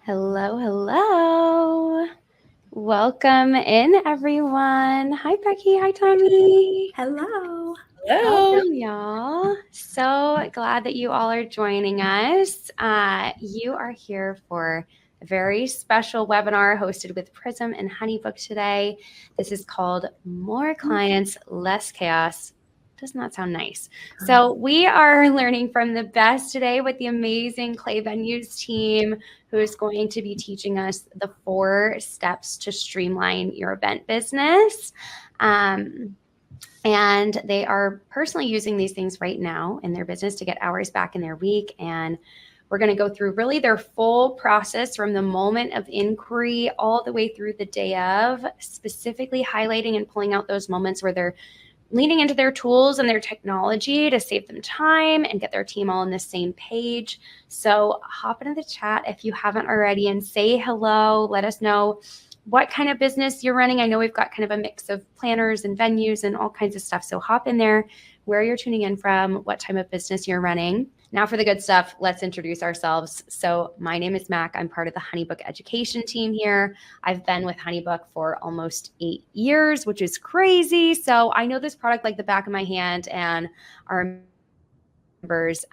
Hello, hello. Welcome in, everyone. Hi, Becky. Hi, Tommy. Hello. Hello. Welcome, y'all. So glad that you all are joining us. You are here for a very special webinar hosted with Prism and HoneyBook today. This is called More Clients, Less Chaos. Does not sound nice. So we are learning from the best today with the amazing Clay Venues team, who is going to be teaching us the 4 steps to streamline your event business. And they are personally using these things right now in their business to get hours back in their week. And we're going to go through really their full process from the moment of inquiry all the way through the day of, specifically highlighting and pulling out those moments where they're leaning into their tools and their technology to save them time and get their team all on the same page. So hop into the chat if you haven't already and say hello. Let us know what kind of business you're running. I know we've got kind of a mix of planners and venues and all kinds of stuff. So hop in there, where you're tuning in from, what type of business you're running. Now for the good stuff, let's introduce ourselves. So my name is Mac. I'm part of the HoneyBook education team here. I've been with HoneyBook for almost 8 years, which is crazy. So I know this product like the back of my hand, and our members,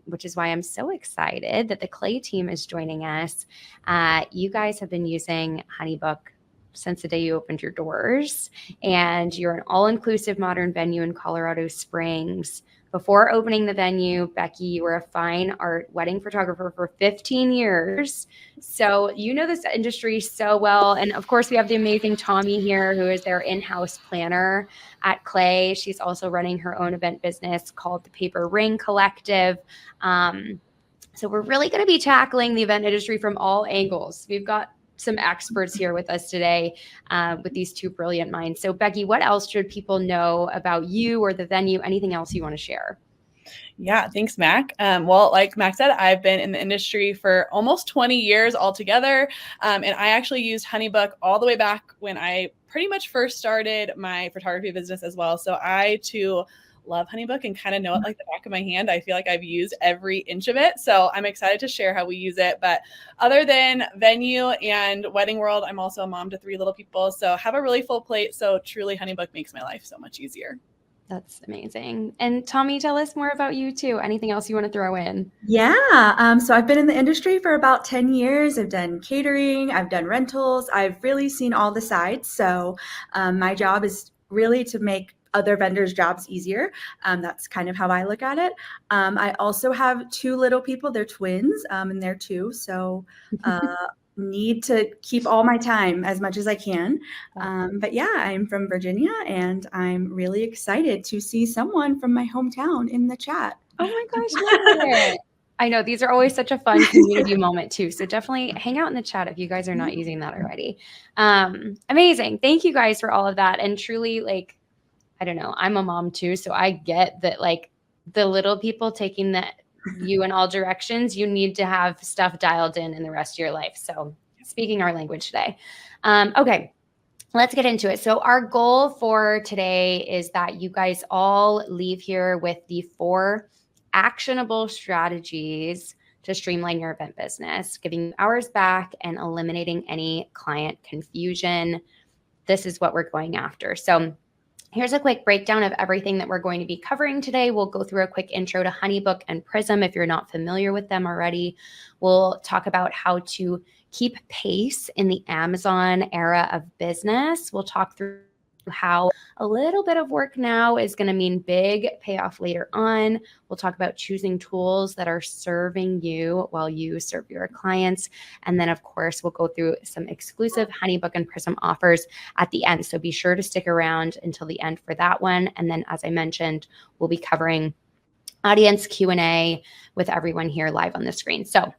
which is why I'm so excited that the Clay team is joining us. You guys have been using HoneyBook since the day you opened your doors, and you're an all-inclusive modern venue in Colorado Springs. Before opening the venue, Becky, you were a fine art wedding photographer for 15 years. So you know this industry so well. And of course, we have the amazing Tommy here, who is their in-house planner at Clay. She's also running her own event business called the Paper Ring Collective. So we're really going to be tackling the event industry from all angles. We've got some experts here with us today with these 2 brilliant minds. So Becky, what else should people know about you or the venue? Anything else you want to share? Yeah, thanks, Mac. Well, like Mac said, I've been in the industry for almost 20 years altogether. And I actually used HoneyBook all the way back when I pretty much first started my photography business as well. So I too love HoneyBook and kind of know it like the back of my hand. I feel like I've used every inch of it. So I'm excited to share how we use it. But other than venue and wedding world, I'm also a mom to 3 little people. So have a really full plate. So truly HoneyBook makes my life so much easier. That's amazing. And Tommy, tell us more about you too. Anything else you want to throw in? Yeah. So I've been in the industry for about 10 years. I've done catering. I've done rentals. I've really seen all the sides. So my job is really to make other vendors' jobs easier. That's kind of how I look at it. I also have 2 little people. They're twins, and they're 2. So need to keep all my time as much as I can. But yeah, I'm from Virginia, and I'm really excited to see someone from my hometown in the chat. Oh my gosh, love it. I know these are always such a fun community moment too. So definitely hang out in the chat if you guys are not using that already. Amazing. Thank you guys for all of that. And truly, like, I don't know, I'm a mom too. So I get that, like, the little people taking you in all directions, you need to have stuff dialed in the rest of your life. So speaking our language today. Okay. Let's get into it. So our goal for today is that you guys all leave here with the 4 actionable strategies to streamline your event business, giving you hours back and eliminating any client confusion. This is what we're going after. So here's a quick breakdown of everything that we're going to be covering today. We'll go through a quick intro to HoneyBook and Prism if you're not familiar with them already. We'll talk about how to keep pace in the Amazon era of business. We'll talk through how a little bit of work now is going to mean big payoff later on. We'll talk about choosing tools that are serving you while you serve your clients. And then, of course, we'll go through some exclusive HoneyBook and Prism offers at the end. So be sure to stick around until the end for that one. And then, as I mentioned, we'll be covering audience Q&A with everyone here live on the screen. So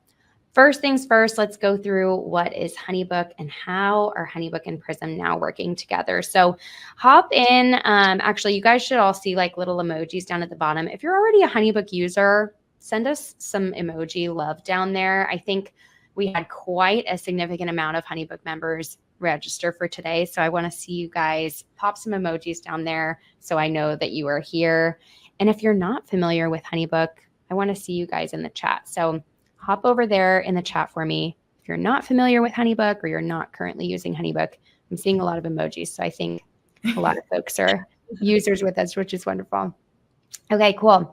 first things first, let's go through what is HoneyBook and how are HoneyBook and Prism now working together. So hop in. Actually, you guys should all see like little emojis down at the bottom. If you're already a HoneyBook user, send us some emoji love down there. I think we had quite a significant amount of HoneyBook members register for today. So I want to see you guys pop some emojis down there so I know that you are here. And if you're not familiar with HoneyBook, I want to see you guys in the chat. So hop over there in the chat for me. if you're not familiar with HoneyBook or you're not currently using HoneyBook, I'm seeing a lot of emojis. So I think a lot of folks are users with us, which is wonderful. Okay, cool.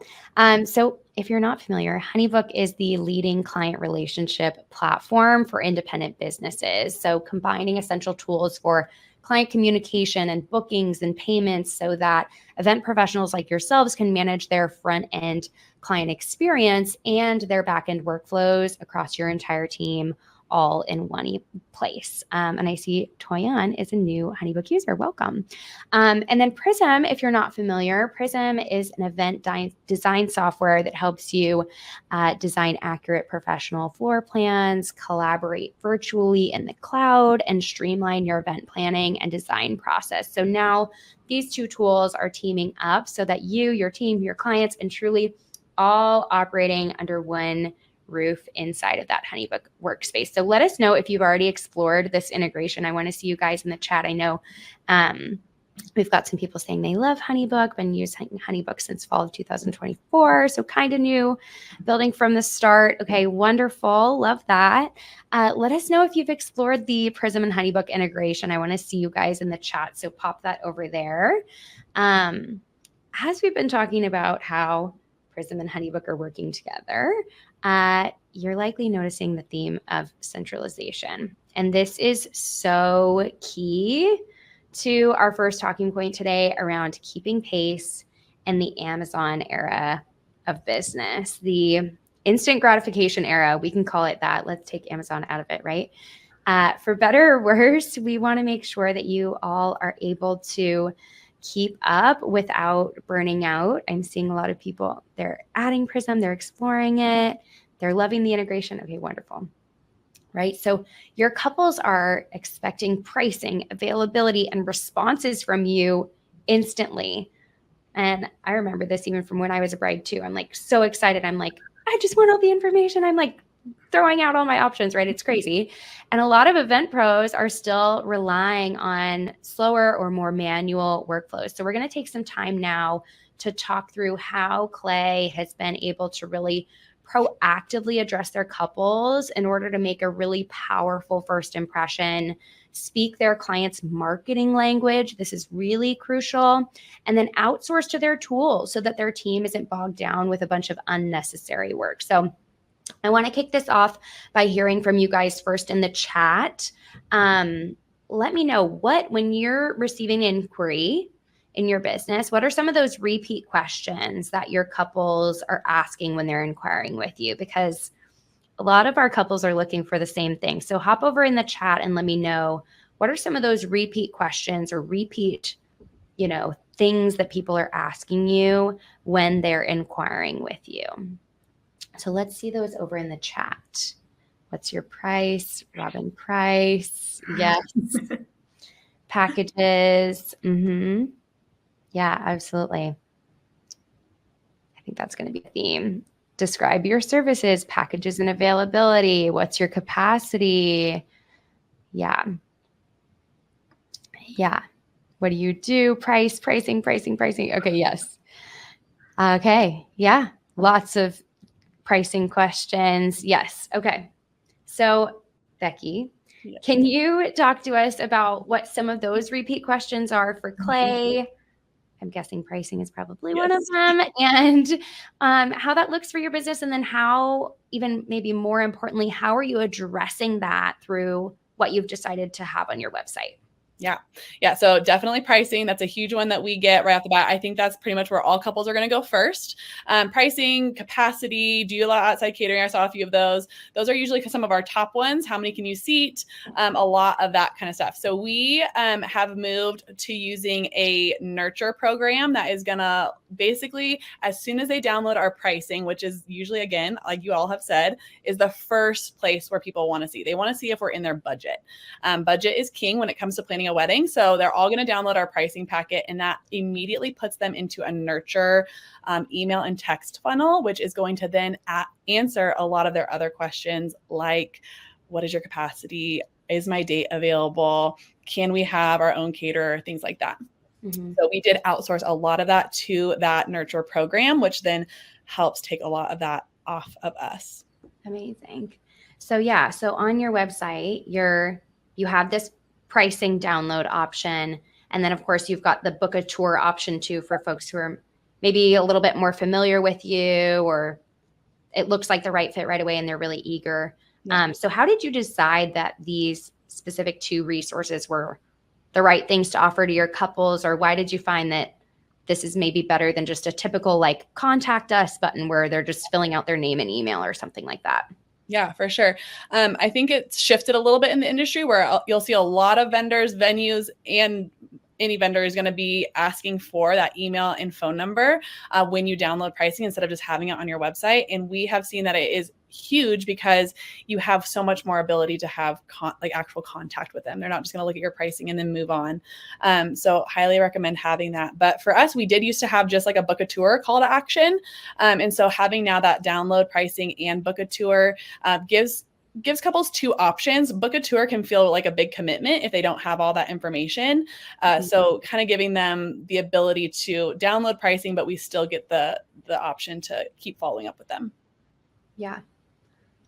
So if you're not familiar, HoneyBook is the leading client relationship platform for independent businesses. So combining essential tools for client communication and bookings and payments so that event professionals like yourselves can manage their front end client experience and their back end workflows across your entire team all in one place. And I see Toyan is a new HoneyBook user. Welcome. And then Prism, if you're not familiar, Prism is an event design software that helps you design accurate professional floor plans, collaborate virtually in the cloud, and streamline your event planning and design process. So now these two tools are teaming up so that you, your team, your clients, and truly all operating under one roof inside of that HoneyBook workspace. So let us know if you've already explored this integration. I want to see you guys in the chat. I know we've got some people saying they love HoneyBook, been using HoneyBook since fall of 2024. So kind of new, building from the start. Okay, wonderful. Love that. Let us know if you've explored the Prism and HoneyBook integration. I want to see you guys in the chat. So pop that over there. As we've been talking about how Prism and HoneyBook are working together, you're likely noticing the theme of centralization. And this is so key to our first talking point today around keeping pace in the Amazon era of business, the instant gratification era. We can call it that. Let's take Amazon out of it, right? For better or worse, we want to make sure that you all are able to keep up without burning out. I'm seeing a lot of people, they're adding Prism, they're exploring it, they're loving the integration. Okay, wonderful. Right? So your couples are expecting pricing, availability, and responses from you instantly. And I remember this even from when I was a bride too. I'm like so excited. I'm like, I just want all the information. I'm like throwing out all my options, right? It's crazy. And a lot of event pros are still relying on slower or more manual workflows. So we're going to take some time now to talk through how Clay has been able to really proactively address their couples in order to make a really powerful first impression, speak their clients' marketing language. This is really crucial. And then outsource to their tools so that their team isn't bogged down with a bunch of unnecessary work. So I want to kick this off by hearing from you guys first in the chat. Let me know when you're receiving an inquiry in your business, what are some of those repeat questions that your couples are asking when they're inquiring with you? Because a lot of our couples are looking for the same thing. So hop over in the chat and let me know, what are some of those repeat questions or repeat, things that people are asking you when they're inquiring with you? So let's see those over in the chat. What's your price? Robin Price. Yes. Packages. Mm-hmm. Yeah, absolutely. I think that's going to be a theme. Describe your services, packages, and availability. What's your capacity? Yeah. What do you do? Pricing. Okay, yes. Okay, yeah. Lots of pricing questions. Yes. Okay. So, Becky, can you talk to us about what some of those repeat questions are for Clay? I'm guessing pricing is probably one of them, and how that looks for your business. And then how, even maybe more importantly, how are you addressing that through what you've decided to have on your website? Yeah. So definitely pricing. That's a huge one that we get right off the bat. I think that's pretty much where all couples are going to go first. Pricing, capacity, do you allow outside catering? I saw a few of those. Those are usually some of our top ones. How many can you seat? A lot of that kind of stuff. So we have moved to using a nurture program that is going to basically, as soon as they download our pricing, which is usually, again, like you all have said, is the first place where people want to see. They want to see if we're in their budget. Budget is king when it comes to planning a wedding. So they're all going to download our pricing packet, and that immediately puts them into a nurture email and text funnel, which is going to then answer a lot of their other questions like, what is your capacity? Is my date available? Can we have our own caterer? Things like that. Mm-hmm. So we did outsource a lot of that to that nurture program, which then helps take a lot of that off of us. Amazing. So yeah, so on your website, you have this pricing download option, and then of course you've got the book a tour option too for folks who are maybe a little bit more familiar with you, or it looks like the right fit right away and they're really eager. Yeah. So how did you decide that these specific two resources were the right things to offer to your couples, or why did you find that this is maybe better than just a typical like contact us button where they're just filling out their name and email or something like that? Yeah, for sure. I think it's shifted a little bit in the industry where you'll see a lot of vendors, venues, and any vendor is going to be asking for that email and phone number when you download pricing instead of just having it on your website. And we have seen that it is huge because you have so much more ability to have like actual contact with them. They're not just going to look at your pricing and then move on. So highly recommend having that. But for us, we did used to have just like a book a tour call to action. And so having now that download pricing and book a tour gives couples two options. Book a tour can feel like a big commitment if they don't have all that information. So kind of giving them the ability to download pricing, but we still get the option to keep following up with them. Yeah.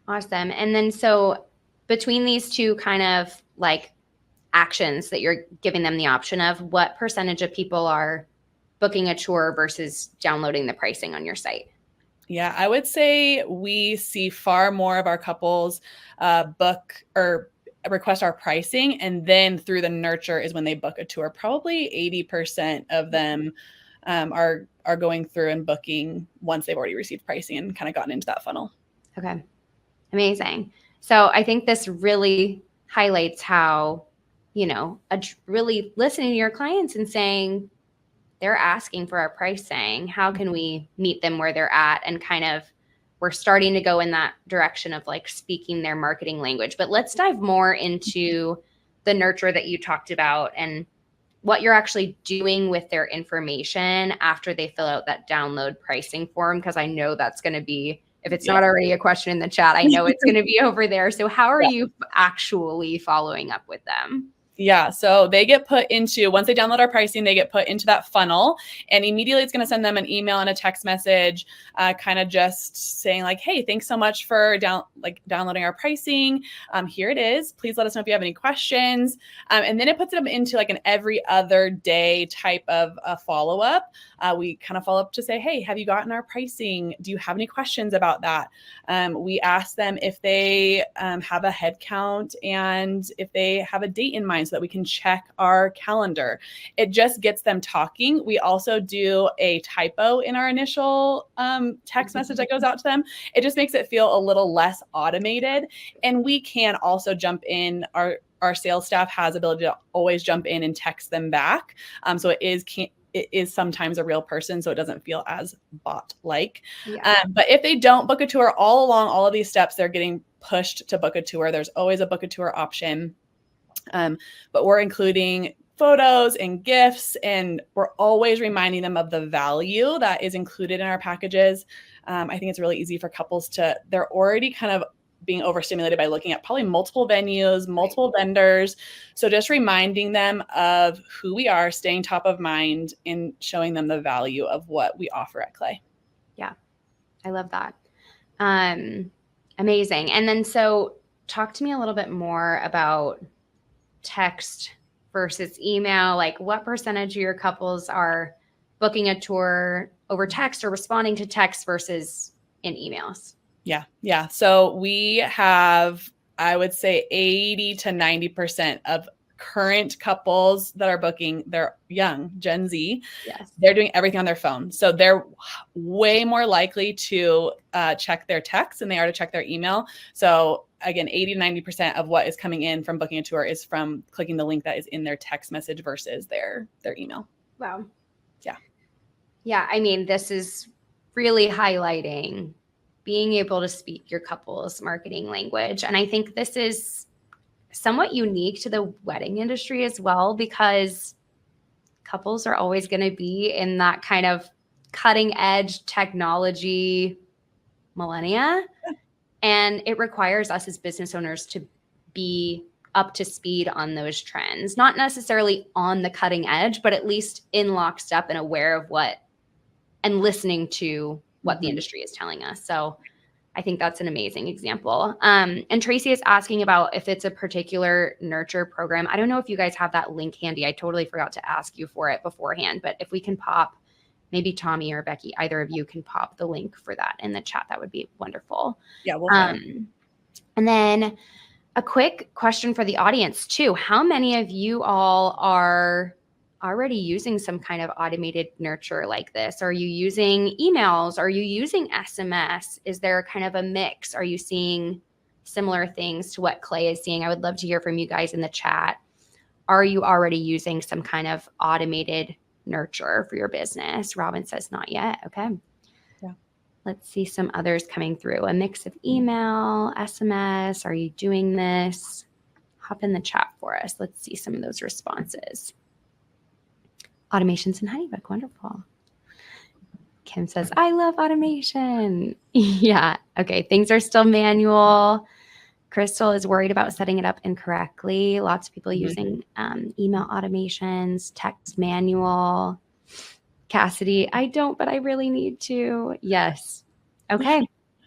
Awesome. And then so between these two kind of like actions that you're giving them the option of, what percentage of people are booking a tour versus downloading the pricing on your site? Yeah, I would say we see far more of our couples book or request our pricing, and then through the nurture is when they book a tour. Probably 80% of them are going through and booking once they've already received pricing and kind of gotten into that funnel. Okay. Amazing. So I think this really highlights how, really listening to your clients and saying, they're asking for our pricing. How can we meet them where they're at? And kind of, we're starting to go in that direction of like speaking their marketing language. But let's dive more into the nurture that you talked about and what you're actually doing with their information after they fill out that download pricing form. Because I know that's going to be, if it's not already a question in the chat, I know it's going to be over there. So how are you actually following up with them? Yeah. So they get put into, once they download our pricing, they get put into that funnel, and immediately it's going to send them an email and a text message, kind of just saying like, hey, thanks so much for downloading our pricing. Here it is. Please let us know if you have any questions. And then it puts them into like an every other day type of follow-up. We kind of follow up to say, hey, have you gotten our pricing? Do you have any questions about that? We ask them if they have a head count and if they have a date in mind so that we can check our calendar. It just gets them talking. We also do a typo in our initial text message that goes out to them. It just makes it feel a little less automated. And we can also jump in. Our sales staff has ability to always jump in and text them back. So it is sometimes a real person, so it doesn't feel as bot-like. Yeah. But if they don't book a tour, all along all of these steps, they're getting pushed to book a tour. There's always a book a tour option. But we're including photos and gifts, and we're always reminding them of the value that is included in our packages. I think it's really easy for couples they're already kind of being overstimulated by looking at probably multiple venues, multiple vendors. So just reminding them of who we are, staying top of mind, and showing them the value of what we offer at Clay. Yeah, I love that. Amazing. And then so talk to me a little bit more about text versus email. Like what percentage of your couples are booking a tour over text or responding to text versus in emails? Yeah. So we have, I would say 80 to 90% of current couples that are booking, they're young, Gen Z. Yes. They're doing everything on their phone. So they're way more likely to check their text than they are to check their email. So again, 80 to 90% of what is coming in from booking a tour is from clicking the link that is in their text message versus their email. Wow. Yeah. Yeah. I mean, this is really highlighting being able to speak your couple's marketing language. And I think this is somewhat unique to the wedding industry as well, because couples are always going to be in that kind of cutting edge technology millennia. And it requires us as business owners to be up to speed on those trends, not necessarily on the cutting edge, but at least in lockstep and aware of what and listening to what the industry is telling us. So I think that's an amazing example. And Tracy is asking about if it's a particular nurture program. I don't know if you guys have that link handy. I totally forgot to ask you for it beforehand, but if we can pop, maybe Tommy or Becky, either of you can pop the link for that in the chat, that would be wonderful. Yeah, we'll and then a quick question for the audience too. How many of you all are already using some kind of automated nurture like this? Are you using emails? Are you using SMS? Is there kind of a mix? Are you seeing similar things to what Clay is seeing? I would love to hear from you guys in the chat. Are you already using some kind of automated nurture for your business? Robin says not yet. Okay. Yeah. Let's see some others coming through. A mix of email, SMS. Are you doing this? Hop in the chat for us. Let's see some of those responses. Automations in HoneyBook. Wonderful. Kim says, I love automation. Yeah. Okay. Things are still manual. Crystal is worried about setting it up incorrectly. Lots of people using email automations, text manual. Cassidy, I don't, but I really need to. Yes. Okay.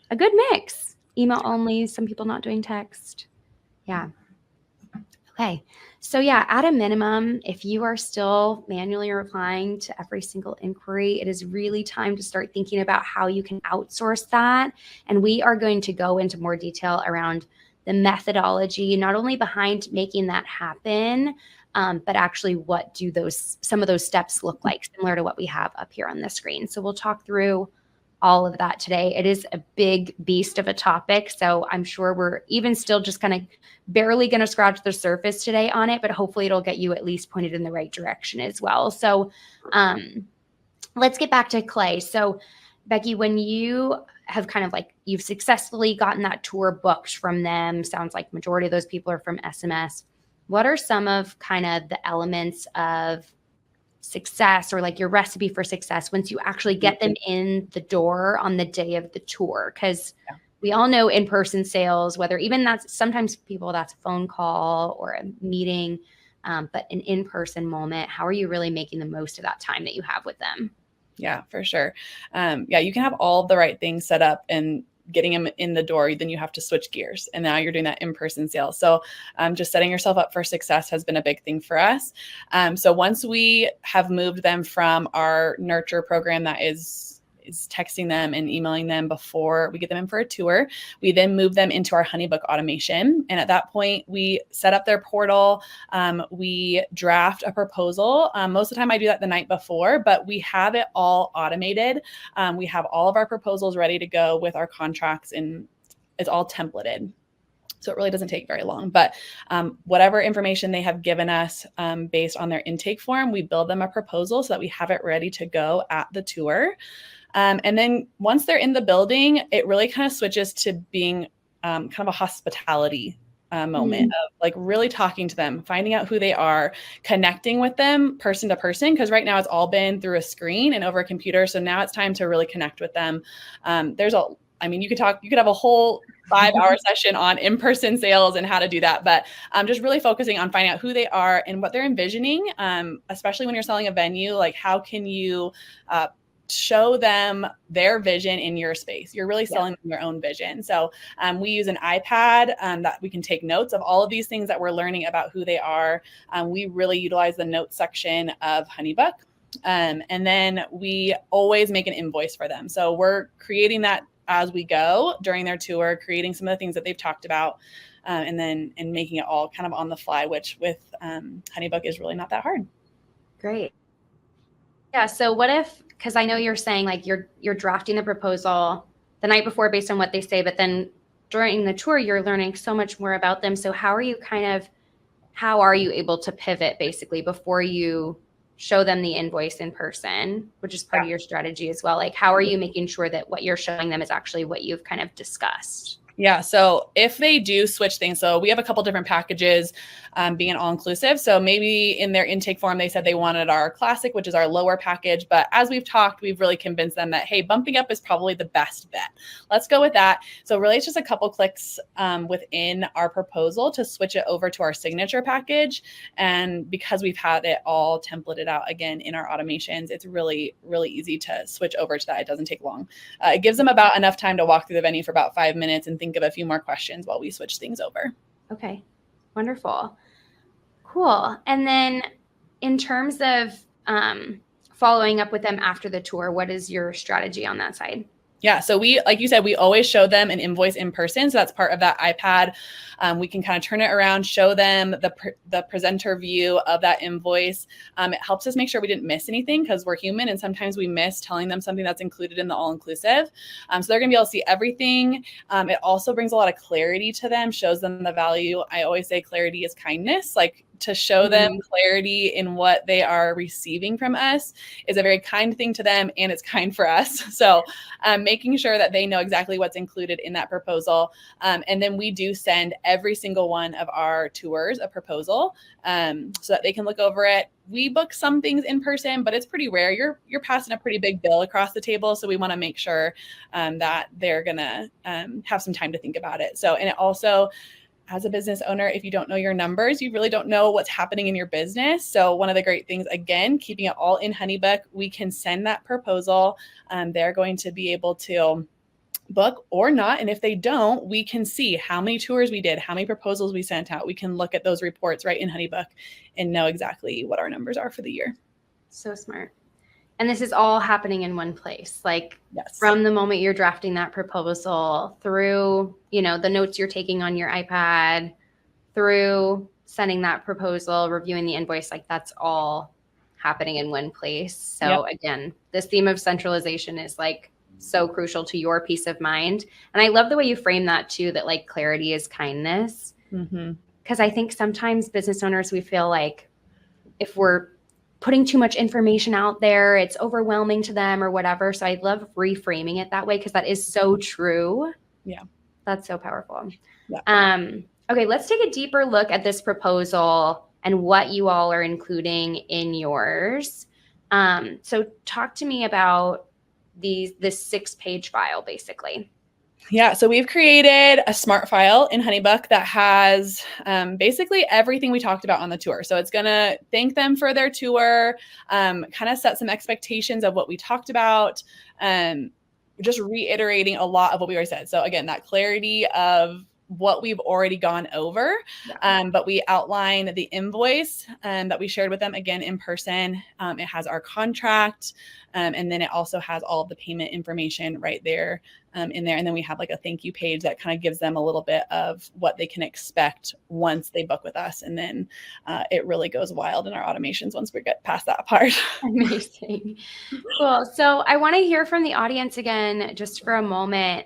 A good mix. Email only. Some people not doing text. Yeah. Okay. So yeah, at a minimum, if you are still manually replying to every single inquiry, it is really time to start thinking about how you can outsource that. And we are going to go into more detail around the methodology, not only behind making that happen, but actually what do some of those steps look like, similar to what we have up here on the screen. So we'll talk through all of that today. It is a big beast of a topic, so I'm sure we're even still just kind of barely going to scratch the surface today on it, but hopefully it'll get you at least pointed in the right direction as well. So let's get back to Clay. So Becky, when you have kind of like, you've successfully gotten that tour booked from them, sounds like majority of those people are from SMS. What are some of kind of the elements of success, or like your recipe for success once you actually get them in the door on the day of the tour? Because we all know in-person sales, whether even that's sometimes people, that's a phone call or a meeting, but an in-person moment, how are you really making the most of that time that you have with them? Yeah, for sure. Yeah, you can have all the right things set up and getting them in the door, then you have to switch gears. And now you're doing that in-person sales. So just setting yourself up for success has been a big thing for us. So once we have moved them from our nurture program that is texting them and emailing them before we get them in for a tour, we then move them into our HoneyBook automation. And at that point, we set up their portal. We draft a proposal. Most of the time I do that the night before, but we have it all automated. We have all of our proposals ready to go with our contracts, and it's all templated. So it really doesn't take very long, but whatever information they have given us based on their intake form, we build them a proposal so that we have it ready to go at the tour. And then once they're in the building, it really kind of switches to being kind of a hospitality moment of like really talking to them, finding out who they are, connecting with them person to person. Because right now it's all been through a screen and over a computer. So now it's time to really connect with them. You could have a whole 5-hour session on in-person sales and how to do that. But just really focusing on finding out who they are and what they're envisioning, especially when you're selling a venue. Like, how can you show them their vision in your space? You're really selling them your own vision. So we use an iPad that we can take notes of all of these things that we're learning about who they are. We really utilize the notes section of HoneyBook. And then we always make an invoice for them. So we're creating that as we go during their tour, creating some of the things that they've talked about, and making it all kind of on the fly, which with HoneyBook is really not that hard. Great. Yeah. So what if, because I know you're saying like you're drafting the proposal the night before based on what they say, but then during the tour, you're learning so much more about them. So how are you able to pivot basically before you show them the invoice in person, which is part of your strategy as well? Like, how are you making sure that what you're showing them is actually what you've kind of discussed? Yeah. So if they do switch things, so we have a couple different packages. being an all-inclusive. So maybe in their intake form, they said they wanted our classic, which is our lower package. But as we've talked, we've really convinced them that, hey, bumping up is probably the best bet. Let's go with that. So really, it's just a couple clicks within our proposal to switch it over to our signature package. And because we've had it all templated out again in our automations, it's really, really easy to switch over to that. It doesn't take long. It gives them about enough time to walk through the venue for about 5 minutes and think of a few more questions while we switch things over. Okay, wonderful. Cool. And then in terms of following up with them after the tour, what is your strategy on that side? Yeah. So we, like you said, we always show them an invoice in person. So that's part of that iPad. We can kind of turn it around, show them the presenter view of that invoice. It helps us make sure we didn't miss anything because we're human and sometimes we miss telling them something that's included in the all-inclusive. So they're going to be able to see everything. It also brings a lot of clarity to them, shows them the value. I always say clarity is kindness. Like, to show them clarity in what they are receiving from us is a very kind thing to them, and it's kind for us. So making sure that they know exactly what's included in that proposal. And then we do send every single one of our tours a proposal so that they can look over it. We book some things in person, but it's pretty rare. You're passing a pretty big bill across the table. So we want to make sure that they're going to have some time to think about it. So, and it also, as a business owner, if you don't know your numbers, you really don't know what's happening in your business. So one of the great things, again, keeping it all in HoneyBook, we can send that proposal. They're going to be able to book or not. And if they don't, we can see how many tours we did, how many proposals we sent out. We can look at those reports right in HoneyBook and know exactly what our numbers are for the year. So smart. And this is all happening in one place, like yes. From the moment you're drafting that proposal through, the notes you're taking on your iPad, through sending that proposal, reviewing the invoice, like that's all happening in one place. So Again, this theme of centralization is like so crucial to your peace of mind. And I love the way you frame that too, that like clarity is kindness. Because I think sometimes business owners, we feel like if we're putting too much information out there, it's overwhelming to them or whatever. So I love reframing it that way because that is so true. Yeah. That's so powerful. Yeah. Okay, let's take a deeper look at this proposal and what you all are including in yours. So talk to me about this 6-page file, basically. Yeah, so we've created a smart file in HoneyBook that has basically everything we talked about on the tour. So it's going to thank them for their tour, kind of set some expectations of what we talked about, just reiterating a lot of what we already said. So again, that clarity of what we've already gone over, but we outline the invoice that we shared with them again in person. It has our contract, and then it also has all of the payment information right there in there. And then we have like a thank you page that kind of gives them a little bit of what they can expect once they book with us. And then it really goes wild in our automations once we get past that part. Amazing. Cool. So I want to hear from the audience again, just for a moment.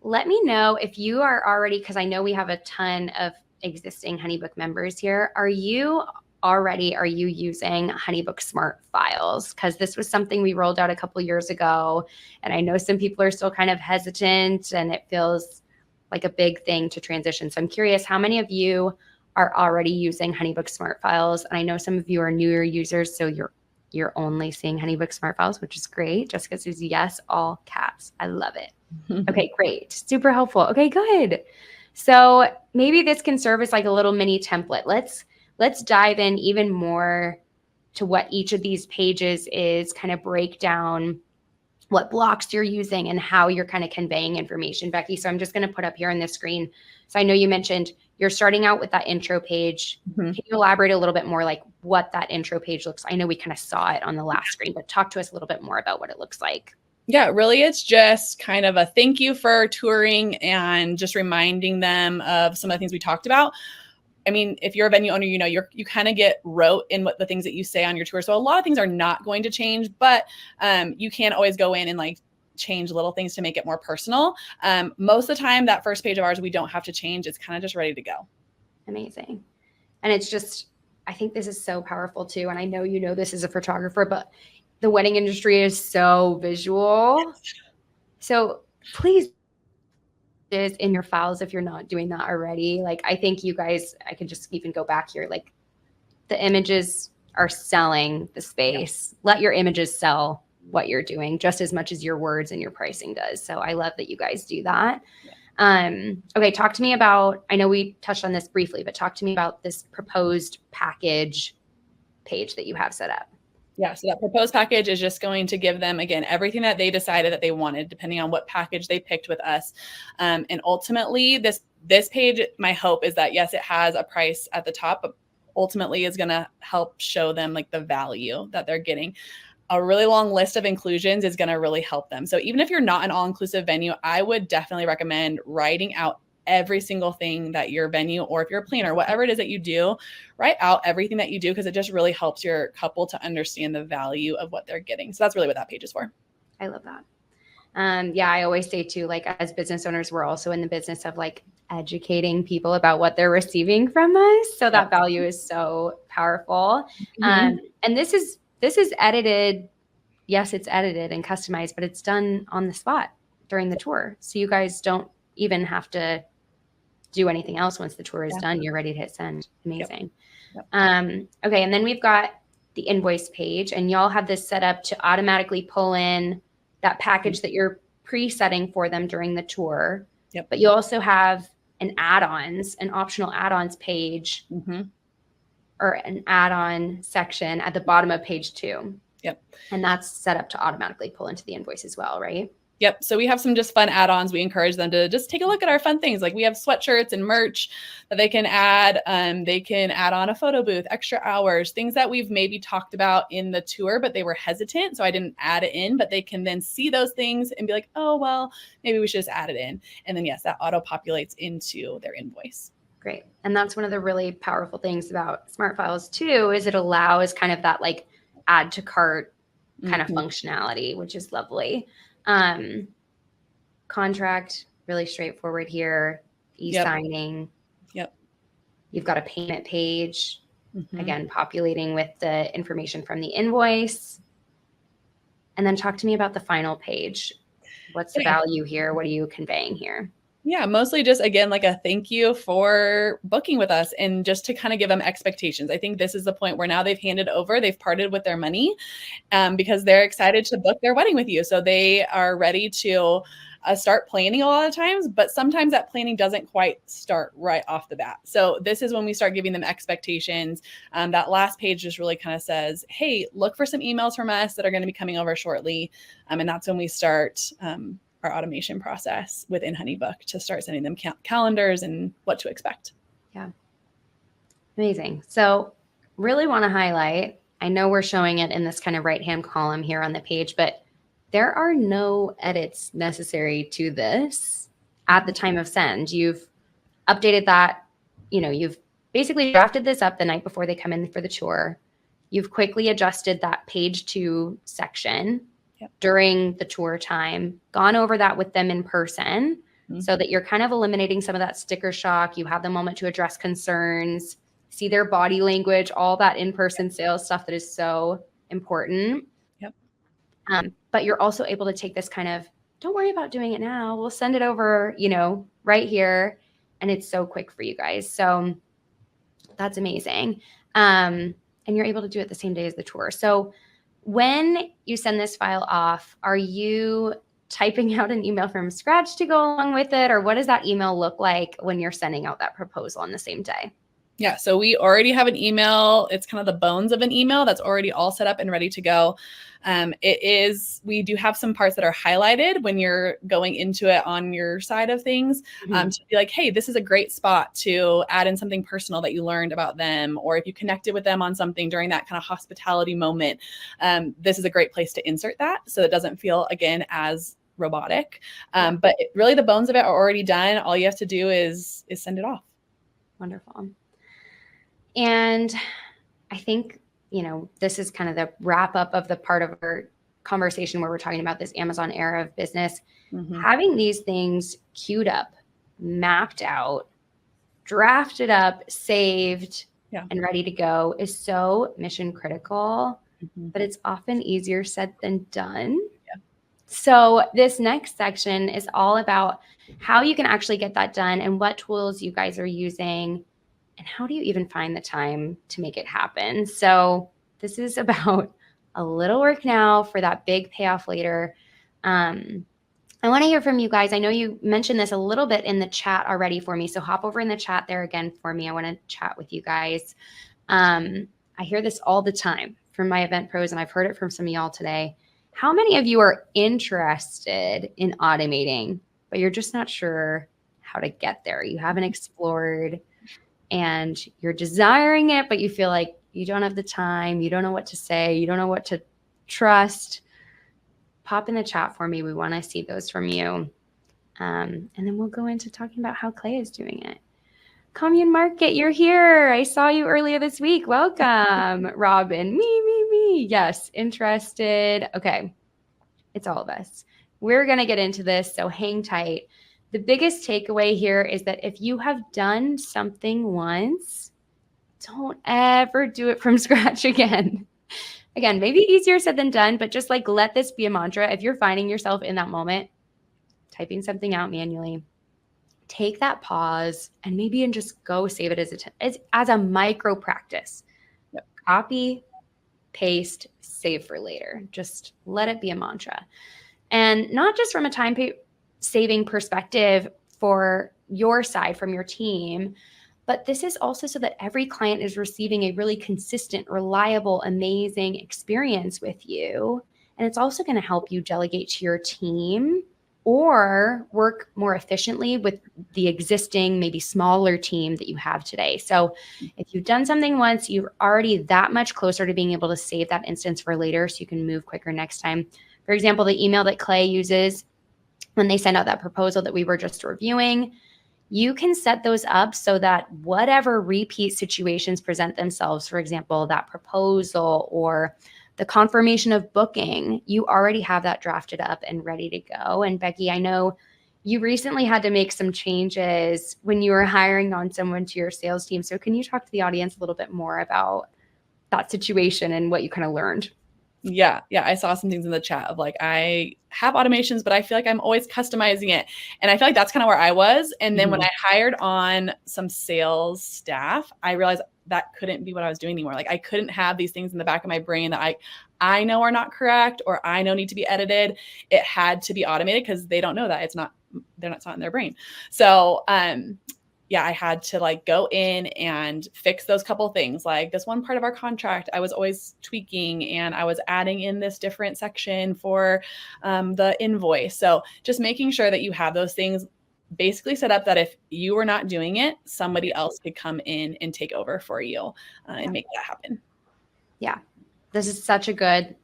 Let me know if you are already, because I know we have a ton of existing HoneyBook members here. Are you using HoneyBook Smart Files? Because this was something we rolled out a couple years ago. And I know some people are still kind of hesitant and it feels like a big thing to transition. So I'm curious, how many of you are already using HoneyBook Smart Files? And I know some of you are newer users, so you're only seeing HoneyBook Smart Files, which is great. Jessica says yes, all caps. I love it. Okay, great. Super helpful. Okay, good. So maybe this can serve as like a little mini template. Let's dive in even more to what each of these pages is, kind of break down what blocks you're using and how you're kind of conveying information, Becky. So I'm just going to put up here on the screen. So I know you mentioned you're starting out with that intro page. Can you elaborate a little bit more like what that intro page looks like? I know we kind of saw it on the last screen, but talk to us a little bit more about what it looks like. Yeah, really, it's just kind of a thank you for touring and just reminding them of some of the things we talked about. I mean, if you're a venue owner, you kind of get rote in what the things that you say on your tour. So a lot of things are not going to change, but you can always go in and like change little things to make it more personal. Most of the time, that first page of ours, we don't have to change. It's kind of just ready to go. Amazing. And it's just, I think this is so powerful too. And I know this as a photographer, but the wedding industry is so visual. So please in your files if you're not doing that already. Like, I think you guys, I could just even go back here. Like, the images are selling the space. Let your images sell what you're doing just as much as your words and your pricing does. So I love that you guys do that. Okay, talk to me about, I know we touched on this briefly, but talk to me about this proposed package page that you have set up. Yeah, so that proposed package is just going to give them, again, everything that they decided that they wanted, depending on what package they picked with us. And ultimately, this page, my hope is that, yes, it has a price at the top, but ultimately is going to help show them like the value that they're getting. A really long list of inclusions is going to really help them. So even if you're not an all-inclusive venue, I would definitely recommend writing out every single thing that your venue, or if you're a planner, whatever it is that you do, write out everything that you do, because it just really helps your couple to understand the value of what they're getting. So that's really what that page is for. I love that. Yeah, I always say too, like, as business owners, we're also in the business of like educating people about what they're receiving from us. So that value is so powerful. And this is edited. Yes, it's edited and customized, but it's done on the spot during the tour. So you guys don't even have to do anything else. Once the tour is done, you're ready to hit send. Amazing. Okay. And then we've got the invoice page, and y'all have this set up to automatically pull in that package that you're pre-setting for them during the tour. But you also have an optional add-ons page, or an add-on section at the bottom of page 2. And that's set up to automatically pull into the invoice as well, right? So we have some just fun add-ons. We encourage them to just take a look at our fun things. Like, we have sweatshirts and merch that they can add. They can add on a photo booth, extra hours, things that we've maybe talked about in the tour, but they were hesitant, so I didn't add it in. But they can then see those things and be like, oh, well, maybe we should just add it in. And then, yes, that auto-populates into their invoice. Great. And that's one of the really powerful things about Smart Files too, is it allows kind of that like add to cart kind of functionality, which is lovely. Contract, really straightforward here. E-signing. You've got a payment page, again, populating with the information from the invoice. And then talk to me about the final page. What's the value here? What are you conveying here? Yeah, mostly just, again, like a thank you for booking with us, and just to kind of give them expectations. I think this is the point where now they've handed over, they've parted with their money, because they're excited to book their wedding with you. So they are ready to start planning a lot of times, but sometimes that planning doesn't quite start right off the bat. So this is when we start giving them expectations. That last page just really kind of says, hey, look for some emails from us that are going to be coming over shortly. And that's when we start our automation process within HoneyBook to start sending them calendars and what to expect. Yeah. Amazing. So really want to highlight, I know we're showing it in this kind of right-hand column here on the page, but there are no edits necessary to this at the time of send. You've updated that, you've basically drafted this up the night before they come in for the tour. You've quickly adjusted that page 2 section during the tour time, gone over that with them in person, so that you're kind of eliminating some of that sticker shock. You have the moment to address concerns, see their body language, all that in-person sales stuff that is so important. But you're also able to take this kind of, don't worry about doing it now. We'll send it over, right here. And it's so quick for you guys. So that's amazing. And you're able to do it the same day as the tour. So when you send this file off, are you typing out an email from scratch to go along with it? Or what does that email look like when you're sending out that proposal on the same day? Yeah, so we already have an email. It's kind of the bones of an email that's already all set up and ready to go. We do have some parts that are highlighted when you're going into it on your side of things, to be like, hey, this is a great spot to add in something personal that you learned about them, or if you connected with them on something during that kind of hospitality moment, this is a great place to insert that, so it doesn't feel, again, as robotic. But really the bones of it are already done. All you have to do is send it off. Wonderful. And I think, this is kind of the wrap up of the part of our conversation where we're talking about this Amazon era of business. Having these things queued up, mapped out, drafted up, saved, and ready to go is so mission critical, but it's often easier said than done. So this next section is all about how you can actually get that done and what tools you guys are using and how do you even find the time to make it happen. So this is about a little work now for that big payoff later. I want to hear from you guys. I know you mentioned this a little bit in the chat already for me, so hop over in the chat there again for me. I want to chat with you guys. I hear this all the time from my event pros, and I've heard it from some of y'all today. How many of you are interested in automating, but you're just not sure how to get there? You haven't explored and you're desiring it, but you feel like you don't have the time, you don't know what to say, you don't know what to trust. Pop in the chat for me. We want to see those from you. And then we'll go into talking about how Clay is doing it. Commune Market, you're here. I saw you earlier this week. Welcome, Robin. Me. Yes, interested. Okay, it's all of us. We're going to get into this, so hang tight. The biggest takeaway here is that if you have done something once, don't ever do it from scratch again. Again, maybe easier said than done, but just like let this be a mantra. If you're finding yourself in that moment, typing something out manually, take that pause and maybe and just go save it as a micro practice. Yep. Copy, paste, save for later. Just let it be a mantra. And not just from a time saving perspective for your side, from your team, but this is also so that every client is receiving a really consistent, reliable, amazing experience with you. And it's also going to help you delegate to your team or work more efficiently with the existing, maybe smaller team that you have today. So if you've done something once, you're already that much closer to being able to save that instance for later so you can move quicker next time. For example, the email that Clay uses when they send out that proposal that we were just reviewing, you can set those up so that whatever repeat situations present themselves, for example, that proposal or the confirmation of booking, you already have that drafted up and ready to go. And Becky, I know you recently had to make some changes when you were hiring on someone to your sales team. So can you talk to the audience a little bit more about that situation and what you kind of learned? Yeah. I saw some things in the chat of like, I have automations, but I feel like I'm always customizing it. And I feel like that's kind of where I was. And then when I hired on some sales staff, I realized that couldn't be what I was doing anymore. Like I couldn't have these things in the back of my brain that I know are not correct or I know need to be edited. It had to be automated because they don't know that it's not in their brain. So, yeah, I had to like go in and fix those couple things. Like this one part of our contract, I was always tweaking and I was adding in this different section for the invoice. So just making sure that you have those things basically set up that if you were not doing it, somebody else could come in and take over for you and make that happen. Yeah, this is such a good,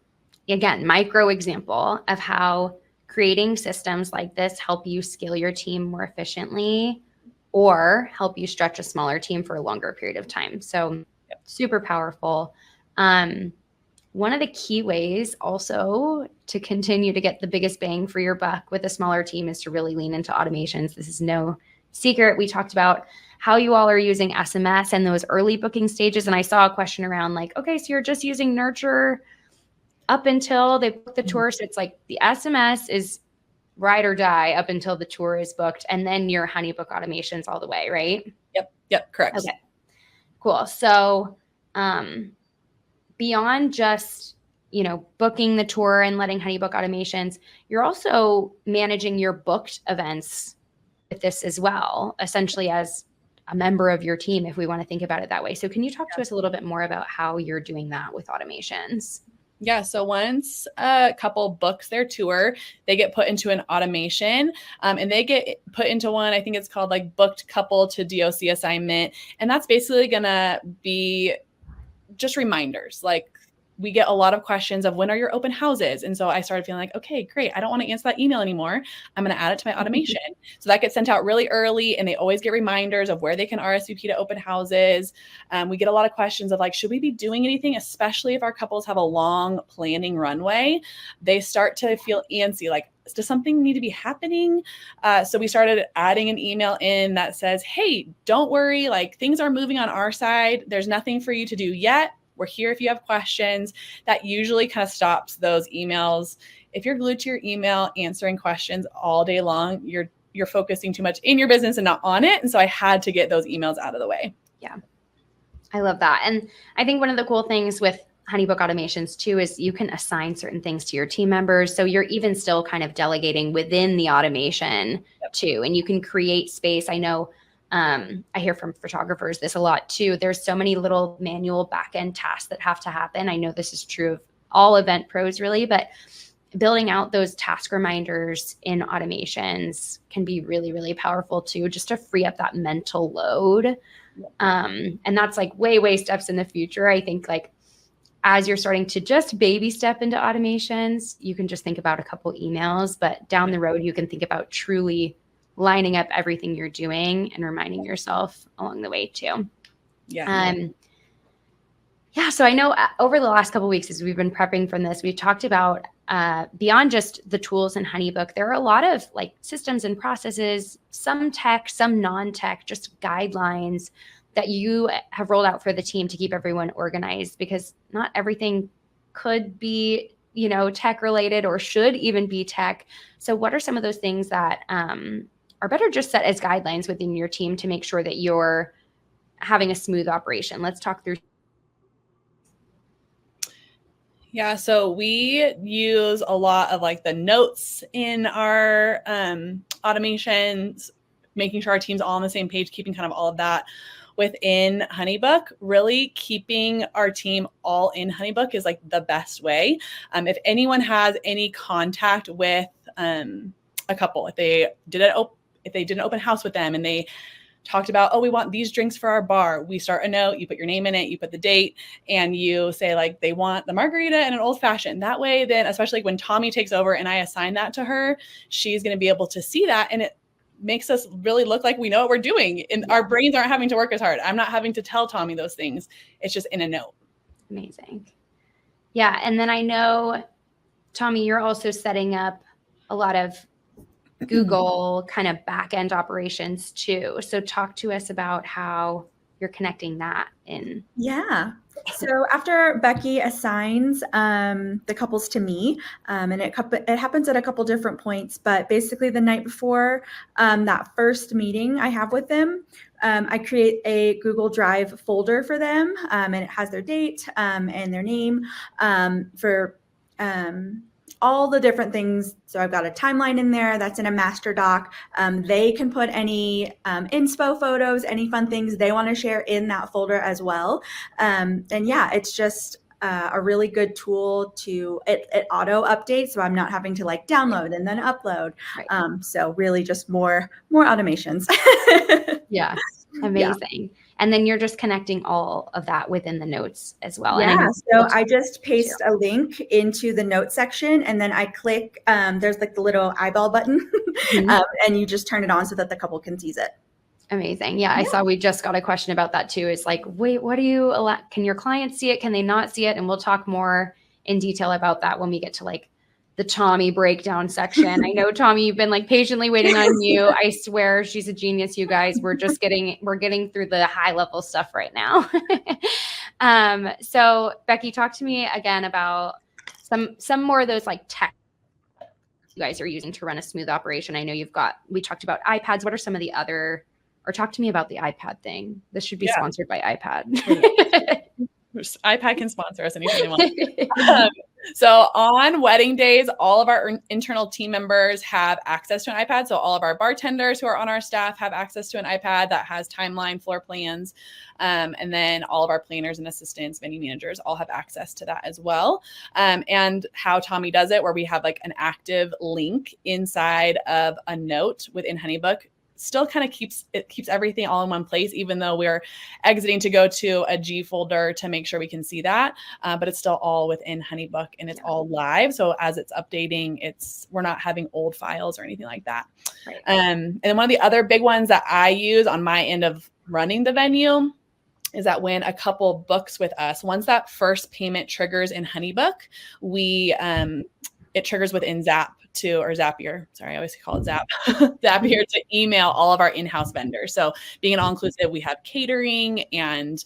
again, micro example of how creating systems like this help you scale your team more efficiently or help you stretch a smaller team for a longer period of time. So super powerful. One of the key ways also to continue to get the biggest bang for your buck with a smaller team is to really lean into automations. This is no secret. We talked about how you all are using SMS and those early booking stages. And I saw a question around like, okay, so you're just using Nurture up until they book the tour. So it's like the SMS is ride or die up until the tour is booked, and then your HoneyBook automations all the way, right? Yep, correct. Okay, cool. So beyond just, booking the tour and letting HoneyBook automations, you're also managing your booked events with this as well, essentially as a member of your team, if we want to think about it that way. So can you talk to us a little bit more about how you're doing that with automations? Yeah. So once a couple books their tour, they get put into an automation and they get put into one, I think it's called like booked couple to DOC assignment. And that's basically going to be just reminders. Like we get a lot of questions of when are your open houses? And so I started feeling like, okay, great. I don't want to answer that email anymore. I'm going to add it to my automation. So that gets sent out really early and they always get reminders of where they can RSVP to open houses. We get a lot of questions of like, should we be doing anything, especially if our couples have a long planning runway? They start to feel antsy, like, does something need to be happening? So we started adding an email in that says, hey, don't worry, like things are moving on our side. There's nothing for you to do yet. We're here if you have questions. That usually kind of stops those emails if you're glued to your email, answering questions all day long, you're focusing too much in your business and not on it. And so I had to get those emails out of the way. Yeah. I love that. And I think one of the cool things with HoneyBook automations too is you can assign certain things to your team members. So you're even still kind of delegating within the automation too. And you can create space. I know I hear from photographers this a lot too. There's so many little manual back-end tasks that have to happen. I know this is true of all event pros really, but building out those task reminders in automations can be really, really powerful too, just to free up that mental load. And that's like way steps in the future. I think like as you're starting to just baby step into automations, you can just think about a couple emails, but down the road, you can think about truly lining up everything you're doing and reminding yourself along the way too. Yeah. Yeah. So I know over the last couple of weeks, as we've been prepping from this, we've talked about beyond just the tools in HoneyBook, there are a lot of like systems and processes, some tech, some non-tech, just guidelines that you have rolled out for the team to keep everyone organized, because not everything could be, tech related or should even be tech. So what are some of those things that are better just set as guidelines within your team to make sure that you're having a smooth operation? Let's talk through. Yeah, so we use a lot of like the notes in our automations, making sure our team's all on the same page, keeping kind of all of that within HoneyBook. Really keeping our team all in HoneyBook is like the best way. If anyone has any contact with a couple, if they did an open house with them and they talked about, oh, we want these drinks for our bar. We start a note, you put your name in it, you put the date, and you say like they want the margarita and an old fashioned. That way, then, especially when Tommy takes over and I assign that to her, she's going to be able to see that. And it makes us really look like we know what we're doing. And our brains aren't having to work as hard. I'm not having to tell Tommy those things. It's just in a note. Amazing. Yeah. And then I know, Tommy, you're also setting up a lot of Google kind of back-end operations too. So talk to us about how you're connecting that in. Yeah. So after Becky assigns the couples to me, and it happens at a couple different points, but basically the night before that first meeting I have with them, I create a Google Drive folder for them, and it has their date and their name for all the different things. So I've got a timeline in there that's in a master doc. They can put any inspo photos, any fun things they want to share in that folder as well. And yeah, it's just a really good tool to it auto updates. So I'm not having to like download and then upload. Right. So really just more automations. Yeah. Amazing. Yeah. And then you're just connecting all of that within the notes as well. Yeah. And so I just paste a link into the note section, and then I click, there's like the little eyeball button, and you just turn it on so that the couple can see it. Amazing. Yeah. I saw we just got a question about that too. It's like, wait, what do you allow? Can your clients see it? Can they not see it? And we'll talk more in detail about that when we get to like the Tommy breakdown section. I know, Tommy, you've been like patiently waiting on you. I swear she's a genius, you guys. We're getting through the high level stuff right now. So Becky, talk to me again about some more of those like tech you guys are using to run a smooth operation. I know we talked about iPads. What are some of the other, or talk to me about the iPad thing. This should be sponsored by iPad. iPad can sponsor us anytime they want. So on wedding days, all of our internal team members have access to an iPad. So all of our bartenders who are on our staff have access to an iPad that has timeline, floor plans. And then all of our planners and assistants, venue managers all have access to that as well. And how Tommy does it, where we have like an active link inside of a note within HoneyBook, still kind of keeps everything all in one place, even though we're exiting to go to a G folder to make sure we can see that. But it's still all within HoneyBook and it's all live. So as it's updating, we're not having old files or anything like that. Right. And then one of the other big ones that I use on my end of running the venue is that when a couple books with us, once that first payment triggers in HoneyBook, it triggers within Zapier. Sorry, I always call it Zap. Zapier to email all of our in-house vendors. So being an all-inclusive, we have catering and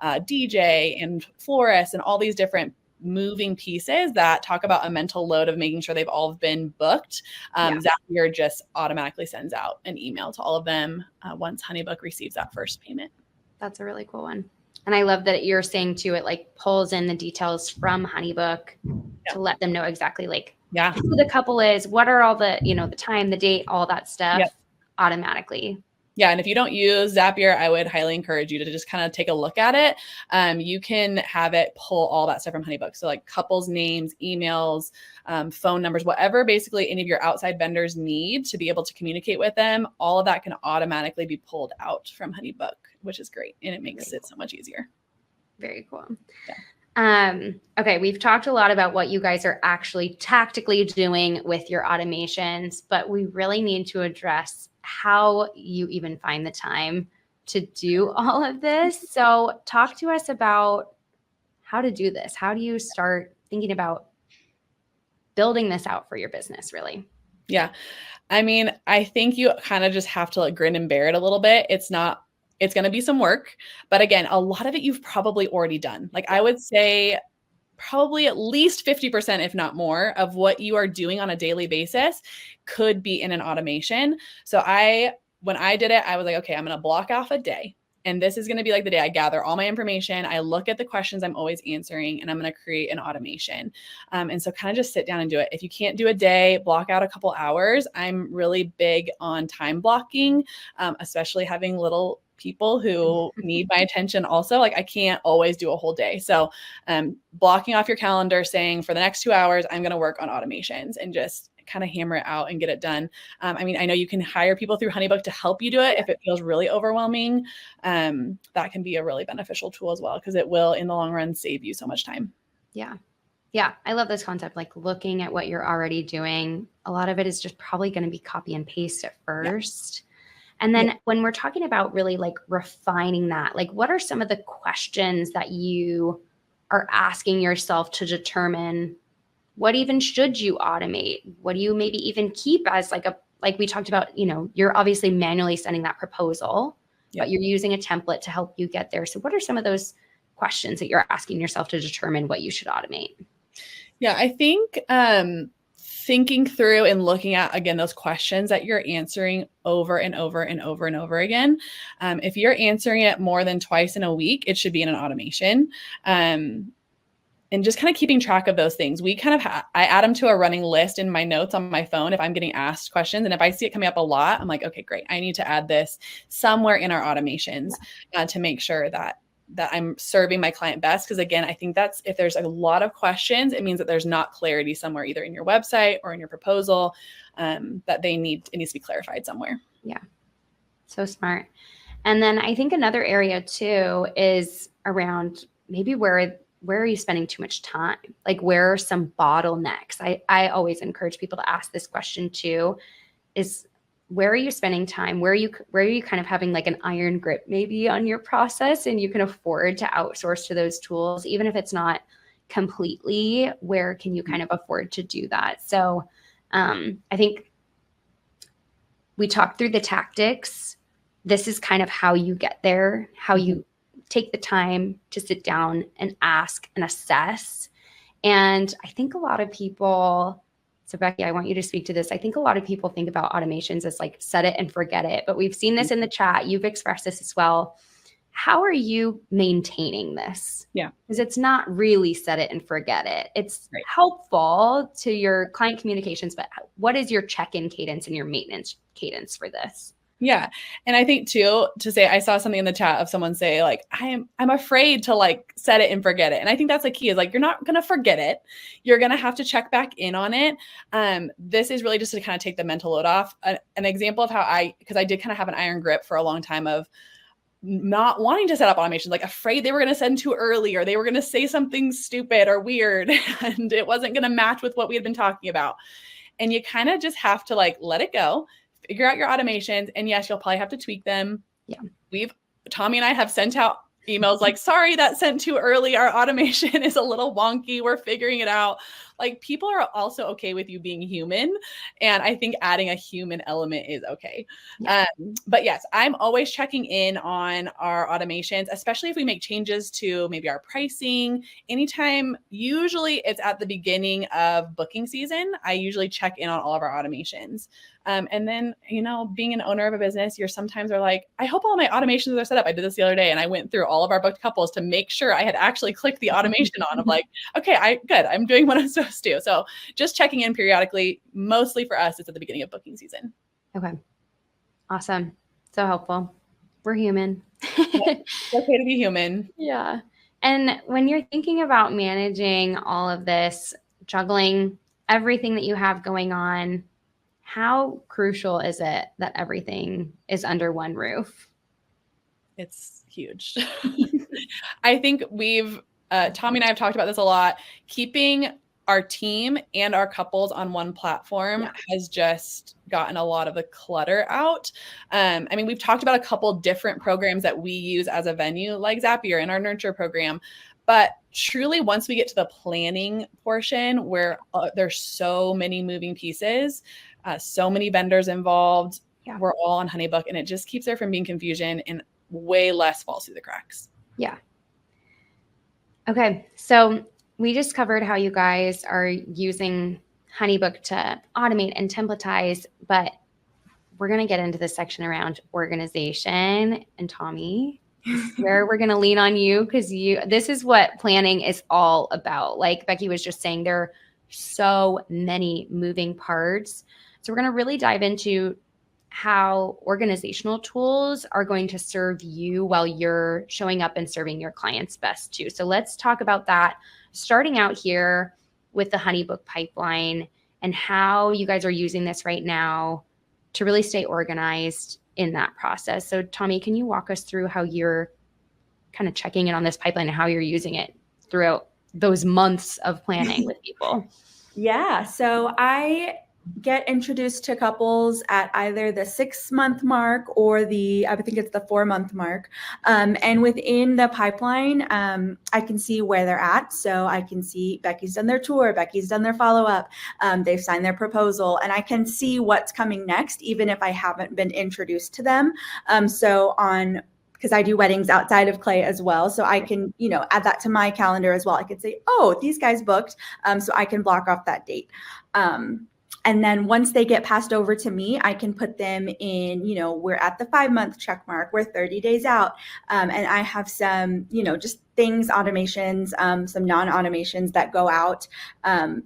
DJ and florists and all these different moving pieces that talk about a mental load of making sure they've all been booked. Zapier just automatically sends out an email to all of them once HoneyBook receives that first payment. That's a really cool one. And I love that you're saying too, it like pulls in the details from HoneyBook to let them know exactly like who the couple is, what are all the, you know, the time, the date, all that stuff automatically. Yeah. And if you don't use Zapier, I would highly encourage you to just kind of take a look at it. You can have it pull all that stuff from HoneyBook. So like couples names, emails, phone numbers, whatever basically any of your outside vendors need to be able to communicate with them, all of that can automatically be pulled out from HoneyBook, which is great. And it makes it so much easier. Very cool. Yeah. Okay, we've talked a lot about what you guys are actually tactically doing with your automations, but we really need to address how you even find the time to do all of this. So talk to us about how to do this. How do you start thinking about building this out for your business, really? Yeah. I mean, I think you kind of just have to like grin and bear it a little bit. It's going to be some work, but again, a lot of it you've probably already done. Like I would say probably at least 50%, if not more, of what you are doing on a daily basis could be in an automation. So when I did it, I was like, okay, I'm going to block off a day. And this is going to be like the day I gather all my information. I look at the questions I'm always answering, and I'm going to create an automation. And so kind of just sit down and do it. If you can't do a day, block out a couple hours. I'm really big on time blocking, especially having little people who need my attention also. Like I can't always do a whole day. So blocking off your calendar saying for the next 2 hours, I'm going to work on automations and just kind of hammer it out and get it done. I mean, I know you can hire people through HoneyBook to help you do it if it feels really overwhelming. That can be a really beneficial tool as well, because it will in the long run save you so much time. Yeah. Yeah. I love this concept, like looking at what you're already doing. A lot of it is just probably going to be copy and paste at first. Yeah. And then when we're talking about really like refining that, like what are some of the questions that you are asking yourself to determine what even should you automate? What do you maybe even keep as like we talked about, you know, you're obviously manually sending that proposal, but you're using a template to help you get there. So what are some of those questions that you're asking yourself to determine what you should automate? Yeah, I think thinking through and looking at, again, those questions that you're answering over and over and over and over again. If you're answering it more than twice in a week, it should be in an automation. And just kind of keeping track of those things. We kind of, I add them to a running list in my notes on my phone if I'm getting asked questions. And if I see it coming up a lot, I'm like, okay, great. I need to add this somewhere in our automations to make sure that I'm serving my client best. Because again, I think that's, if there's a lot of questions, it means that there's not clarity somewhere, either in your website or in your proposal, that it needs to be clarified somewhere. Yeah. So smart. And then I think another area too is around maybe where are you spending too much time? Like where are some bottlenecks? I always encourage people to ask this question too, is where are you spending time? Where are you kind of having like an iron grip maybe on your process, and you can afford to outsource to those tools, even if it's not completely, where can you kind of afford to do that? So I think we talked through the tactics. This is kind of how you get there, how you take the time to sit down and ask and assess. And I think a lot of people, so Becky, I want you to speak to this. I think a lot of people think about automations as like set it and forget it, but we've seen this in the chat. You've expressed this as well. How are you maintaining this? Yeah. Because it's not really set it and forget it. It's helpful to your client communications, but what is your check-in cadence and your maintenance cadence for this? Yeah. And I think too, to say, I saw something in the chat of someone say like, I'm afraid to like set it and forget it. And I think that's the key, is like, you're not going to forget it. You're going to have to check back in on it. This is really just to kind of take the mental load off. An example of how because I did kind of have an iron grip for a long time of not wanting to set up automations, like afraid they were going to send too early, or they were going to say something stupid or weird and it wasn't going to match with what we had been talking about. And you kind of just have to like, let it go. Figure out your automations. And yes, you'll probably have to tweak them. Yeah. Tommy and I have sent out emails like, sorry, that sent too early. Our automation is a little wonky. We're figuring it out. like people are also okay with you being human. And I think adding a human element is okay. Yeah. But yes, I'm always checking in on our automations, especially if we make changes to maybe our pricing. Anytime, usually it's at the beginning of booking season, I usually check in on all of our automations. And then, being an owner of a business, you're sometimes are like, I hope all my automations are set up. I did this the other day and I went through all of our booked couples to make sure I had actually clicked the automation on of like, okay, good. I'm doing what I'm supposed to. So just checking in periodically, mostly for us, it's at the beginning of booking season. Okay. Awesome. So helpful. We're human. It's okay to be human. Yeah. And when you're thinking about managing all of this, juggling everything that you have going on, how crucial is it that everything is under one roof? It's huge. I think Tommy and I have talked about this a lot. Keeping our team and our couples on one platform has just gotten a lot of the clutter out. We've talked about a couple different programs that we use as a venue, like Zapier and our Nurture program. But truly, once we get to the planning portion where there's so many moving pieces, so many vendors involved, we're all on HoneyBook, and it just keeps there from being confusion and way less falls through the cracks. Yeah. Okay. So we just covered how you guys are using HoneyBook to automate and templatize, but we're going to get into this section around organization. And Tommy, where we're going to lean on you because this is what planning is all about. Like Becky was just saying, there are so many moving parts. So we're going to really dive into how organizational tools are going to serve you while you're showing up and serving your clients best too. So let's talk about that, starting out here with the HoneyBook pipeline and how you guys are using this right now to really stay organized in that process. So Tommy, can you walk us through how you're kind of checking in on this pipeline and how you're using it throughout those months of planning with people? Yeah. So I get introduced to couples at either the 6-month mark or I think it's the 4-month mark. And within the pipeline, I can see where they're at. So I can see Becky's done their tour, Becky's done their follow-up, they've signed their proposal, and I can see what's coming next, even if I haven't been introduced to them. Because I do weddings outside of Clay as well. So I can, add that to my calendar as well. I could say, oh, these guys booked. So I can block off that date. And then once they get passed over to me, I can put them in, we're at the 5-month check mark, we're 30 days out. And I have some, just things, automations, some non-automations that go out.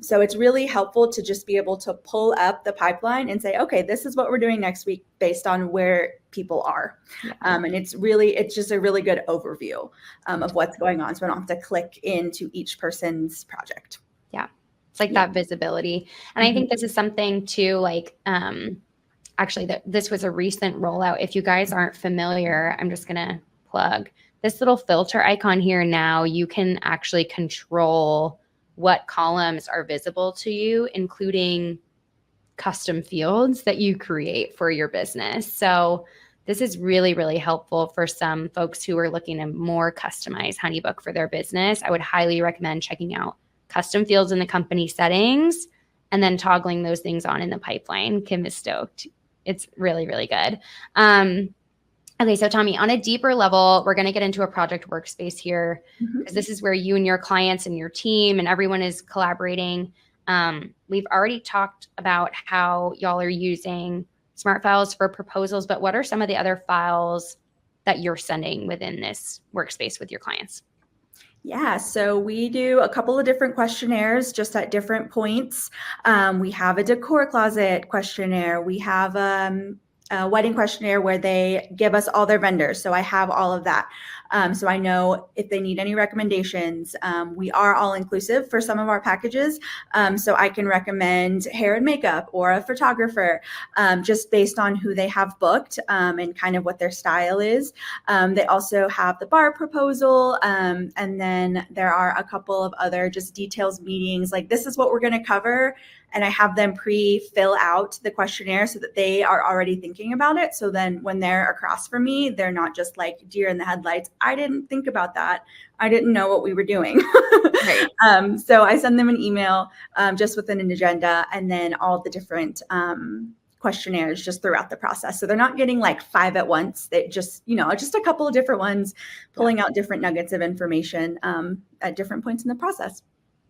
So it's really helpful to just be able to pull up the pipeline and say, okay, this is what we're doing next week based on where people are. And it's just a really good overview of what's going on. So I don't have to click into each person's project. Yeah. It's like that visibility. And I think this is something too, like, actually this was a recent rollout. If you guys aren't familiar, I'm just going to plug this little filter icon here. Now you can actually control what columns are visible to you, including custom fields that you create for your business. So this is really, really helpful for some folks who are looking to more customize HoneyBook for their business. I would highly recommend checking out custom fields in the company settings and then toggling those things on in the pipeline. Kim is stoked. It's really, really good. Okay, so Tommy, on a deeper level, we're going to get into a project workspace here because this is where you and your clients and your team and everyone is collaborating. We've already talked about how y'all are using Smart Files for proposals, but what are some of the other files that you're sending within this workspace with your clients? Yeah, so we do a couple of different questionnaires just at different points. We have a decor closet questionnaire. We have a wedding questionnaire where they give us all their vendors. So I have all of that. So I know if they need any recommendations. We are all inclusive for some of our packages. So I can recommend hair and makeup or a photographer just based on who they have booked and kind of what their style is. They also have the bar proposal. And then there are a couple of other just details meetings, like this is what we're going to cover. and I have them pre-fill out the questionnaire so that they are already thinking about it. So then when they're across from me, they're not just like deer in the headlights. I didn't think about that. I didn't know what we were doing. Right. So I send them an email just with an agenda, and then all the different questionnaires just throughout the process. So they're not getting like 5 at once. They just, just a couple of different ones, pulling out different nuggets of information at different points in the process.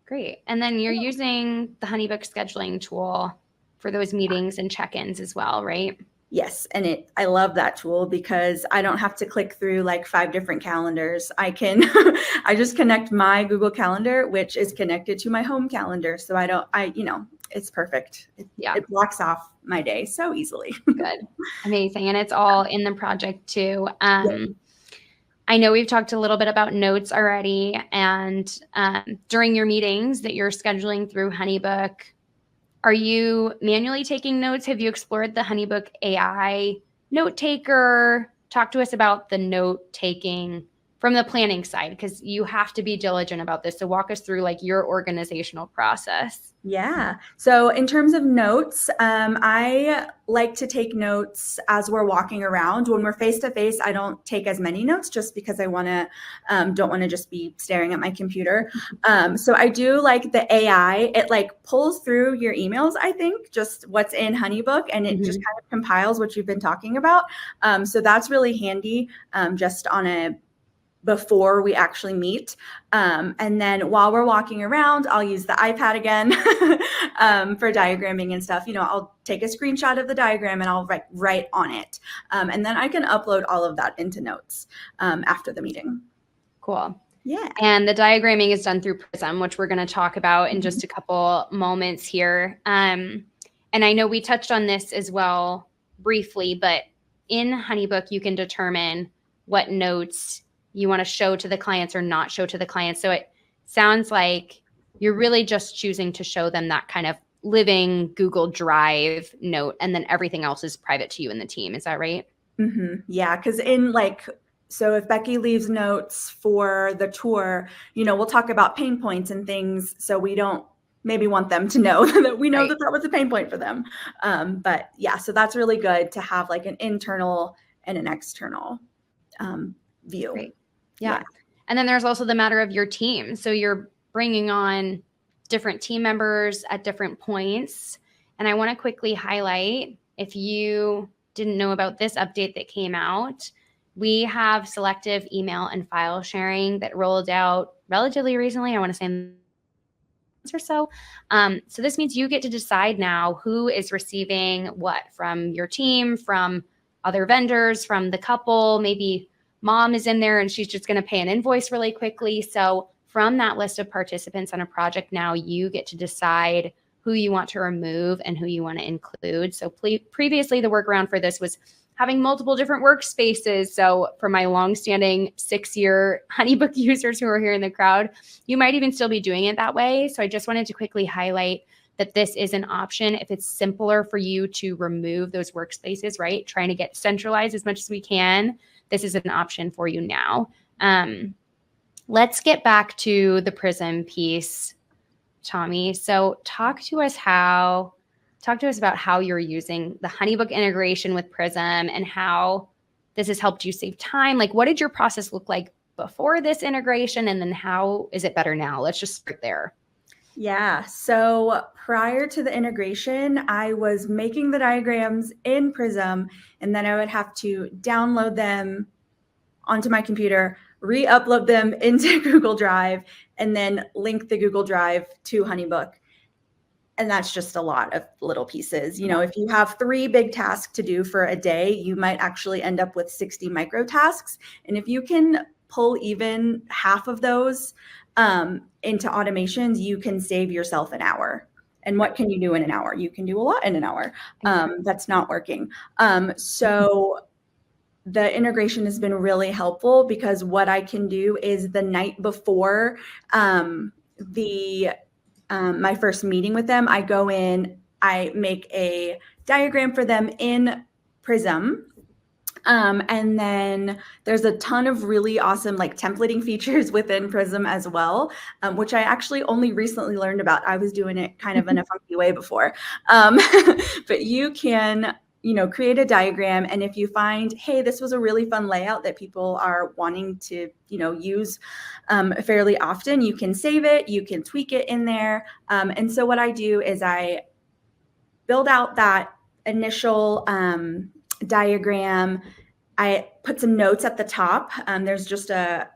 Great. And then you're using the HoneyBook scheduling tool for those meetings and check-ins as well, right? Yes. And I love that tool because I don't have to click through like 5 different calendars. I just connect my Google Calendar, which is connected to my home calendar. So it's perfect. It blocks off my day so easily. Good. Amazing. And it's all in the project too. I know we've talked a little bit about notes already, and during your meetings that you're scheduling through HoneyBook, are you manually taking notes? Have you explored the HoneyBook AI note taker? Talk to us about the note taking from the planning side, because you have to be diligent about this. So walk us through like your organizational process. Yeah. So in terms of notes, I like to take notes as we're walking around. When we're face to face, I don't take as many notes just because I don't want to just be staring at my computer. So I do like the AI. It like pulls through your emails, I think, just what's in HoneyBook, and it just kind of compiles what you've been talking about. So that's really handy just on before we actually meet. And then while we're walking around, I'll use the iPad again for diagramming and stuff. I'll take a screenshot of the diagram and I'll write on it. And then I can upload all of that into notes after the meeting. Cool. Yeah. And the diagramming is done through Prism, which we're going to talk about in just a couple moments here. And I know we touched on this as well briefly, but in HoneyBook, you can determine what notes you want to show to the clients or not show to the clients. So it sounds like you're really just choosing to show them that kind of living Google Drive note, and then everything else is private to you and the team. Is that right? Mm-hmm. Yeah. Because so if Becky leaves notes for the tour, we'll talk about pain points and things. So we don't maybe want them to know that we know that was a pain point for them. But yeah, so that's really good to have like an internal and an external view. Great. Yeah. And then there's also the matter of your team. So you're bringing on different team members at different points. And I want to quickly highlight, if you didn't know about this update that came out, we have selective email and file sharing that rolled out relatively recently. I want to say or so. So this means you get to decide now who is receiving what from your team, from other vendors, from the couple. Maybe mom is in there and she's just going to pay an invoice really quickly. So from that list of participants on a project, now you get to decide who you want to remove and who you want to include. So previously the workaround for this was having multiple different workspaces. So for my longstanding 6-year HoneyBook users who are here in the crowd, you might even still be doing it that way. So I just wanted to quickly highlight that this is an option if it's simpler for you to remove those workspaces, right? Trying to get centralized as much as we can. This is an option for you now. Let's get back to the Prism piece, Tommy. So talk to us about how you're using the HoneyBook integration with Prism and how this has helped you save time. Like, what did your process look like before this integration? And then how is it better now? Let's just start there. Yeah. So prior to the integration, I was making the diagrams in Prism, and then I would have to download them onto my computer, re-upload them into Google Drive, and then link the Google Drive to HoneyBook. And that's just a lot of little pieces. If you have 3 big tasks to do for a day, you might actually end up with 60 micro tasks. And if you can pull even half of those into automations, you can save yourself an hour. And what can you do in an hour? You can do a lot in an hour. That's not working. So the integration has been really helpful because what I can do is the night before my first meeting with them, I go in, I make a diagram for them in Prism. And then there's a ton of really awesome like templating features within Prism as well, which I actually only recently learned about. I was doing it kind of in a funky way before. But you can, create a diagram. And if you find, hey, this was a really fun layout that people are wanting to, use fairly often, you can save it, you can tweak it in there. And so what I do is I build out that initial diagram. I put some notes at the top. There's just a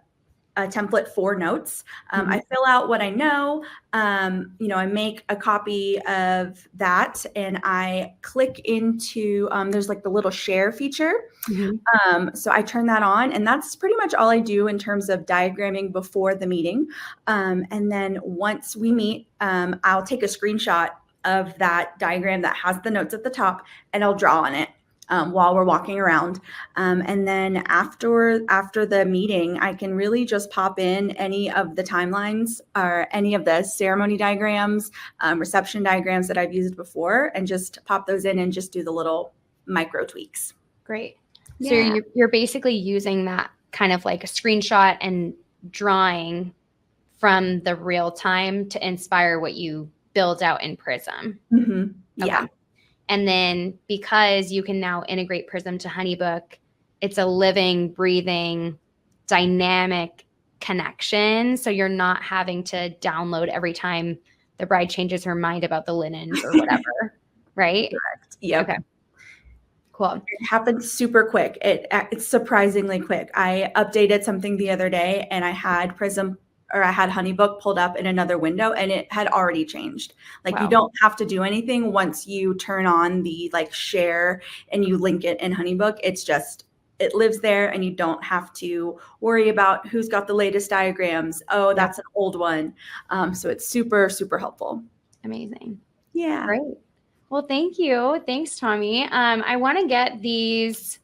template for notes. I fill out what I know. I make a copy of that and I click into, there's like the little share feature. So I turn that on and that's pretty much all I do in terms of diagramming before the meeting. And then once we meet, I'll take a screenshot of that diagram that has the notes at the top and I'll draw on it. While we're walking around. And then after the meeting, I can really just pop in any of the timelines or any of the ceremony diagrams, reception diagrams that I've used before, and just pop those in and just do the little micro tweaks. Great. So you're basically using that kind of like a screenshot and drawing from the real time to inspire what you build out in Prism. Yeah. Okay. And then because you can now integrate Prism to HoneyBook, it's a living, breathing, dynamic connection. So you're not having to download every time the bride changes her mind about the linens or whatever, right? Correct. Yep. Okay. Cool. It happens super quick. It's surprisingly quick. I updated something the other day and I had HoneyBook pulled up in another window and it had already changed. Like you don't have to do anything once you turn on the like share and you link it in HoneyBook. It lives there and you don't have to worry about who's got the latest diagrams. Oh, that's an old one. So it's super, super helpful. Amazing. Yeah. Great. Well, thank you. Thanks, Tommy. I want to get these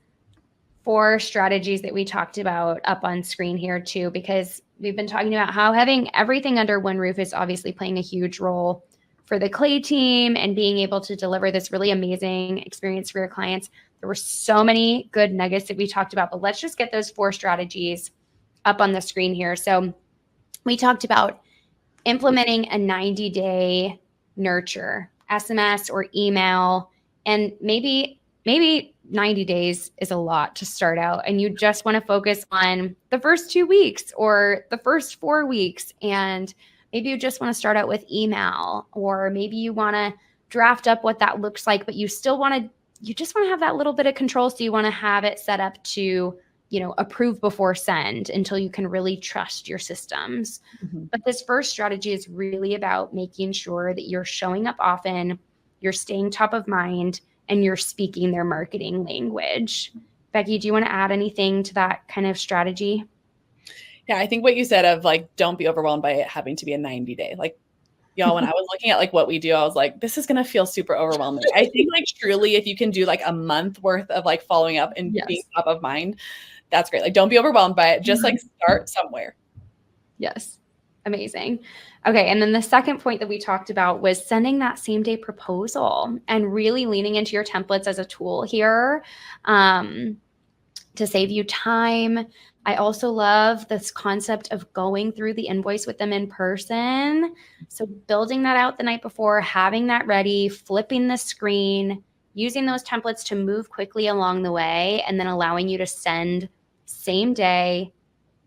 4 strategies that we talked about up on screen here too, because we've been talking about how having everything under one roof is obviously playing a huge role for the Clay team and being able to deliver this really amazing experience for your clients. There were so many good nuggets that we talked about, but let's just get those 4 strategies up on the screen here. So we talked about implementing a 90-day nurture, SMS or email, and maybe 90 days is a lot to start out and you just want to focus on the first 2 weeks or the first 4 weeks. And maybe you just want to start out with email, or maybe you want to draft up what that looks like, but you just want to have that little bit of control. So you want to have it set up to, approve before send until you can really trust your systems. But this first strategy is really about making sure that you're showing up often, you're staying top of mind, and you're speaking their marketing language. Becky, do you want to add anything to that kind of strategy? Yeah, I think what you said of like, don't be overwhelmed by it having to be a 90-day. Like, y'all, when I was looking at like what we do, I was like, this is going to feel super overwhelming. I think like truly, if you can do like a month worth of like following up and being top of mind, that's great. Like, don't be overwhelmed by it. Just like start somewhere. Yes. Amazing. Okay. And then the second point that we talked about was sending that same day proposal and really leaning into your templates as a tool here to save you time. I also love this concept of going through the invoice with them in person. So building that out the night before, having that ready, flipping the screen, using those templates to move quickly along the way, and then allowing you to send same day,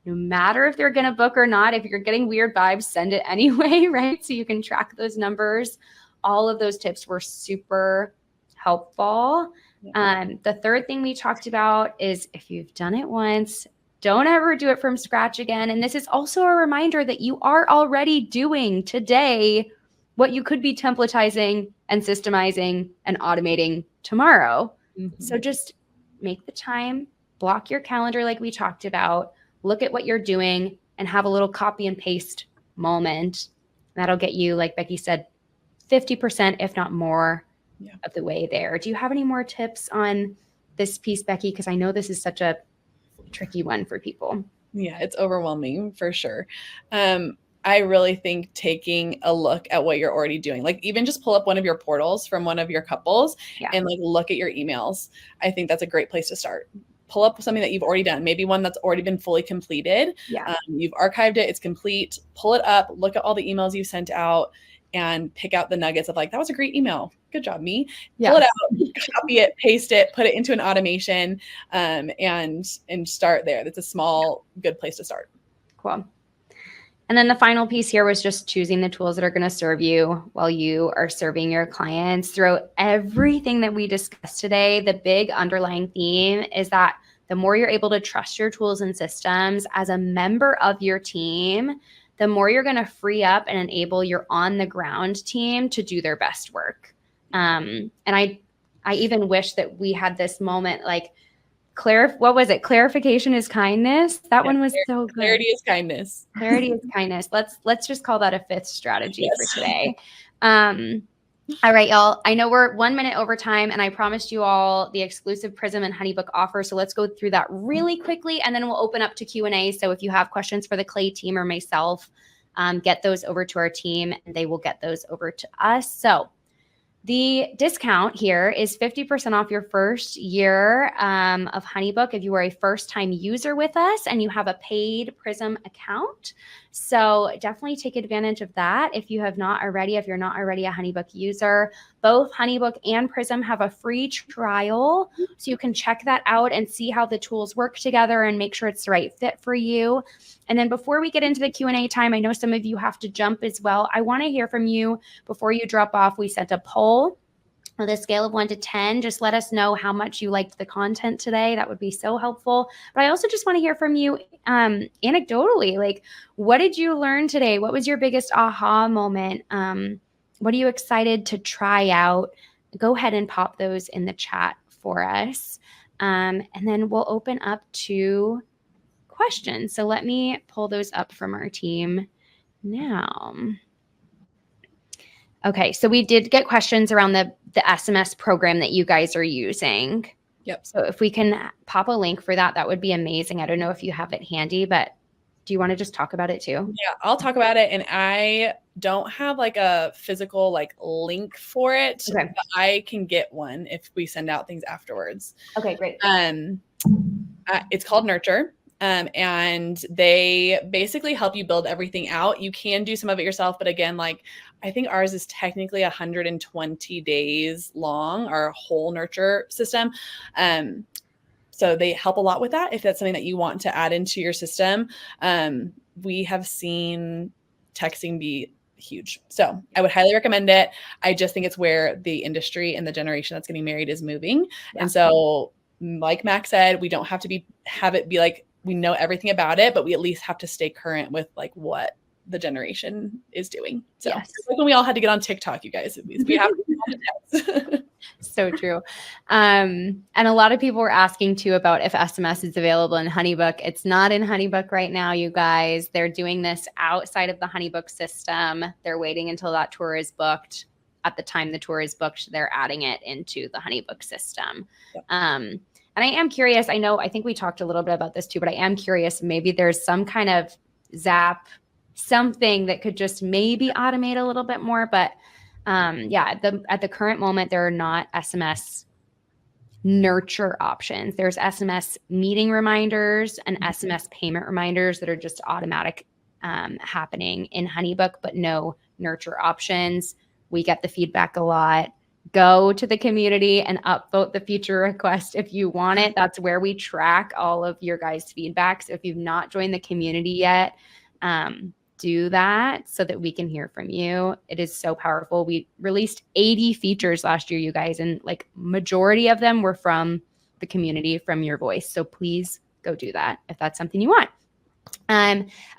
no matter if they're going to book or not. If you're getting weird vibes, send it anyway, right? So you can track those numbers. All of those tips were super helpful. The third thing we talked about is if you've done it once, don't ever do it from scratch again. And this is also a reminder that you are already doing today what you could be templatizing and systemizing and automating tomorrow. So just make the time, block your calendar like we talked about, look at what you're doing, and have a little copy and paste moment. That'll get you, like Becky said, 50%, if not more, of the way there. Do you have any more tips on this piece, Becky? Because I know this is such a tricky one for people. Yeah, it's overwhelming for sure. I really think taking a look at what you're already doing, like even just pull up one of your portals from one of your couples and like look at your emails. I think that's a great place to start. pull up something that you've already done, maybe one that's already been fully completed. Yeah. You've archived it, it's complete. Pull it up, look at all the emails you sent out, and pick out the nuggets of like, that was a great email. Good job, me. Pull it out, copy it, paste it, put it into an automation, and start there. That's a small, good place to start. Cool. And then the final piece here was just choosing the tools that are going to serve you while you are serving your clients. Throughout everything that we discussed today, the big underlying theme is that the more you're able to trust your tools and systems as a member of your team, the more you're going to free up and enable your on-the-ground team to do their best work. And I even wish that we had this moment, like, what was it? Clarification is kindness. That one was so good. Clarity is kindness. Clarity is kindness. Let's just call that a fifth strategy for today. All right, y'all. I know we're 1 minute over time, and I promised you all the exclusive Prism and HoneyBook offer. So let's go through that really quickly, and then we'll open up to Q&A. So if you have questions for the Clay team or myself, get those over to our team, and they will get those over to us. So the discount here is 50% off your first year of HoneyBook if you are a first-time user with us and you have a paid Prism account. So definitely take advantage of that if you have not already, if you're not already a HoneyBook user. Both HoneyBook and Prism have a free trial, so you can check that out and see how the tools work together and make sure it's the right fit for you. And then before we get into the Q&A time, I know some of you have to jump as well. I want to hear from you before you drop off. We sent a poll with a scale of 1 to 10. Just let us know how much you liked the content today. That would be so helpful. But I also just want to hear from you anecdotally. Like, what did you learn today? What was your biggest aha moment? What are you excited to try out? Go ahead and pop those in the chat for us. And then we'll open up to questions. So let me pull those up from our team now. Okay, so we did get questions around the SMS program that you guys are using. Yep. So if we can pop a link for that, that would be amazing. I don't know if you have it handy, but do you want to just talk about it too? Yeah, I'll talk about it. And I don't have like a physical like link for it, Okay. but I can get one if we send out things afterwards. Okay, great. It's called Nurture. And they basically help you build everything out. You can do some of it yourself, but again, like I think ours is technically 120 days long, our whole Nurture system. So they help a lot with that. If that's something that you want to add into your system, we have seen texting be huge. So I would highly recommend it. I just think it's where the industry and the generation that's getting married is moving. Yeah. And so like Mac said, we don't have to have it be like, we know everything about it, but we at least have to stay current with like what the generation is doing. So yes. Like when we all had to get on TikTok, you guys, we have to get on text. So true. And a lot of people were asking too about if SMS is available in HoneyBook. It's not in HoneyBook right now, you guys. They're doing this outside of the HoneyBook system. They're waiting until that tour is booked. At the time the tour is booked, they're adding it into the HoneyBook system. Yep. And I am curious, I think we talked a little bit about this too, but I am curious, maybe there's some kind of Zap, something that could just maybe automate a little bit more. But yeah, at the current moment, there are not SMS nurture options. There's SMS meeting reminders and SMS payment reminders that are just automatic happening in HoneyBook, but no nurture options. We get the feedback a lot. Go to the community and upvote the feature request if you want it. That's where we track all of your guys' feedback. So if you've not joined the community yet, do that so that we can hear from you. It is so powerful. We released 80 features last year, you guys, and like majority of them were from the community, from your voice. So please go do that if that's something you want.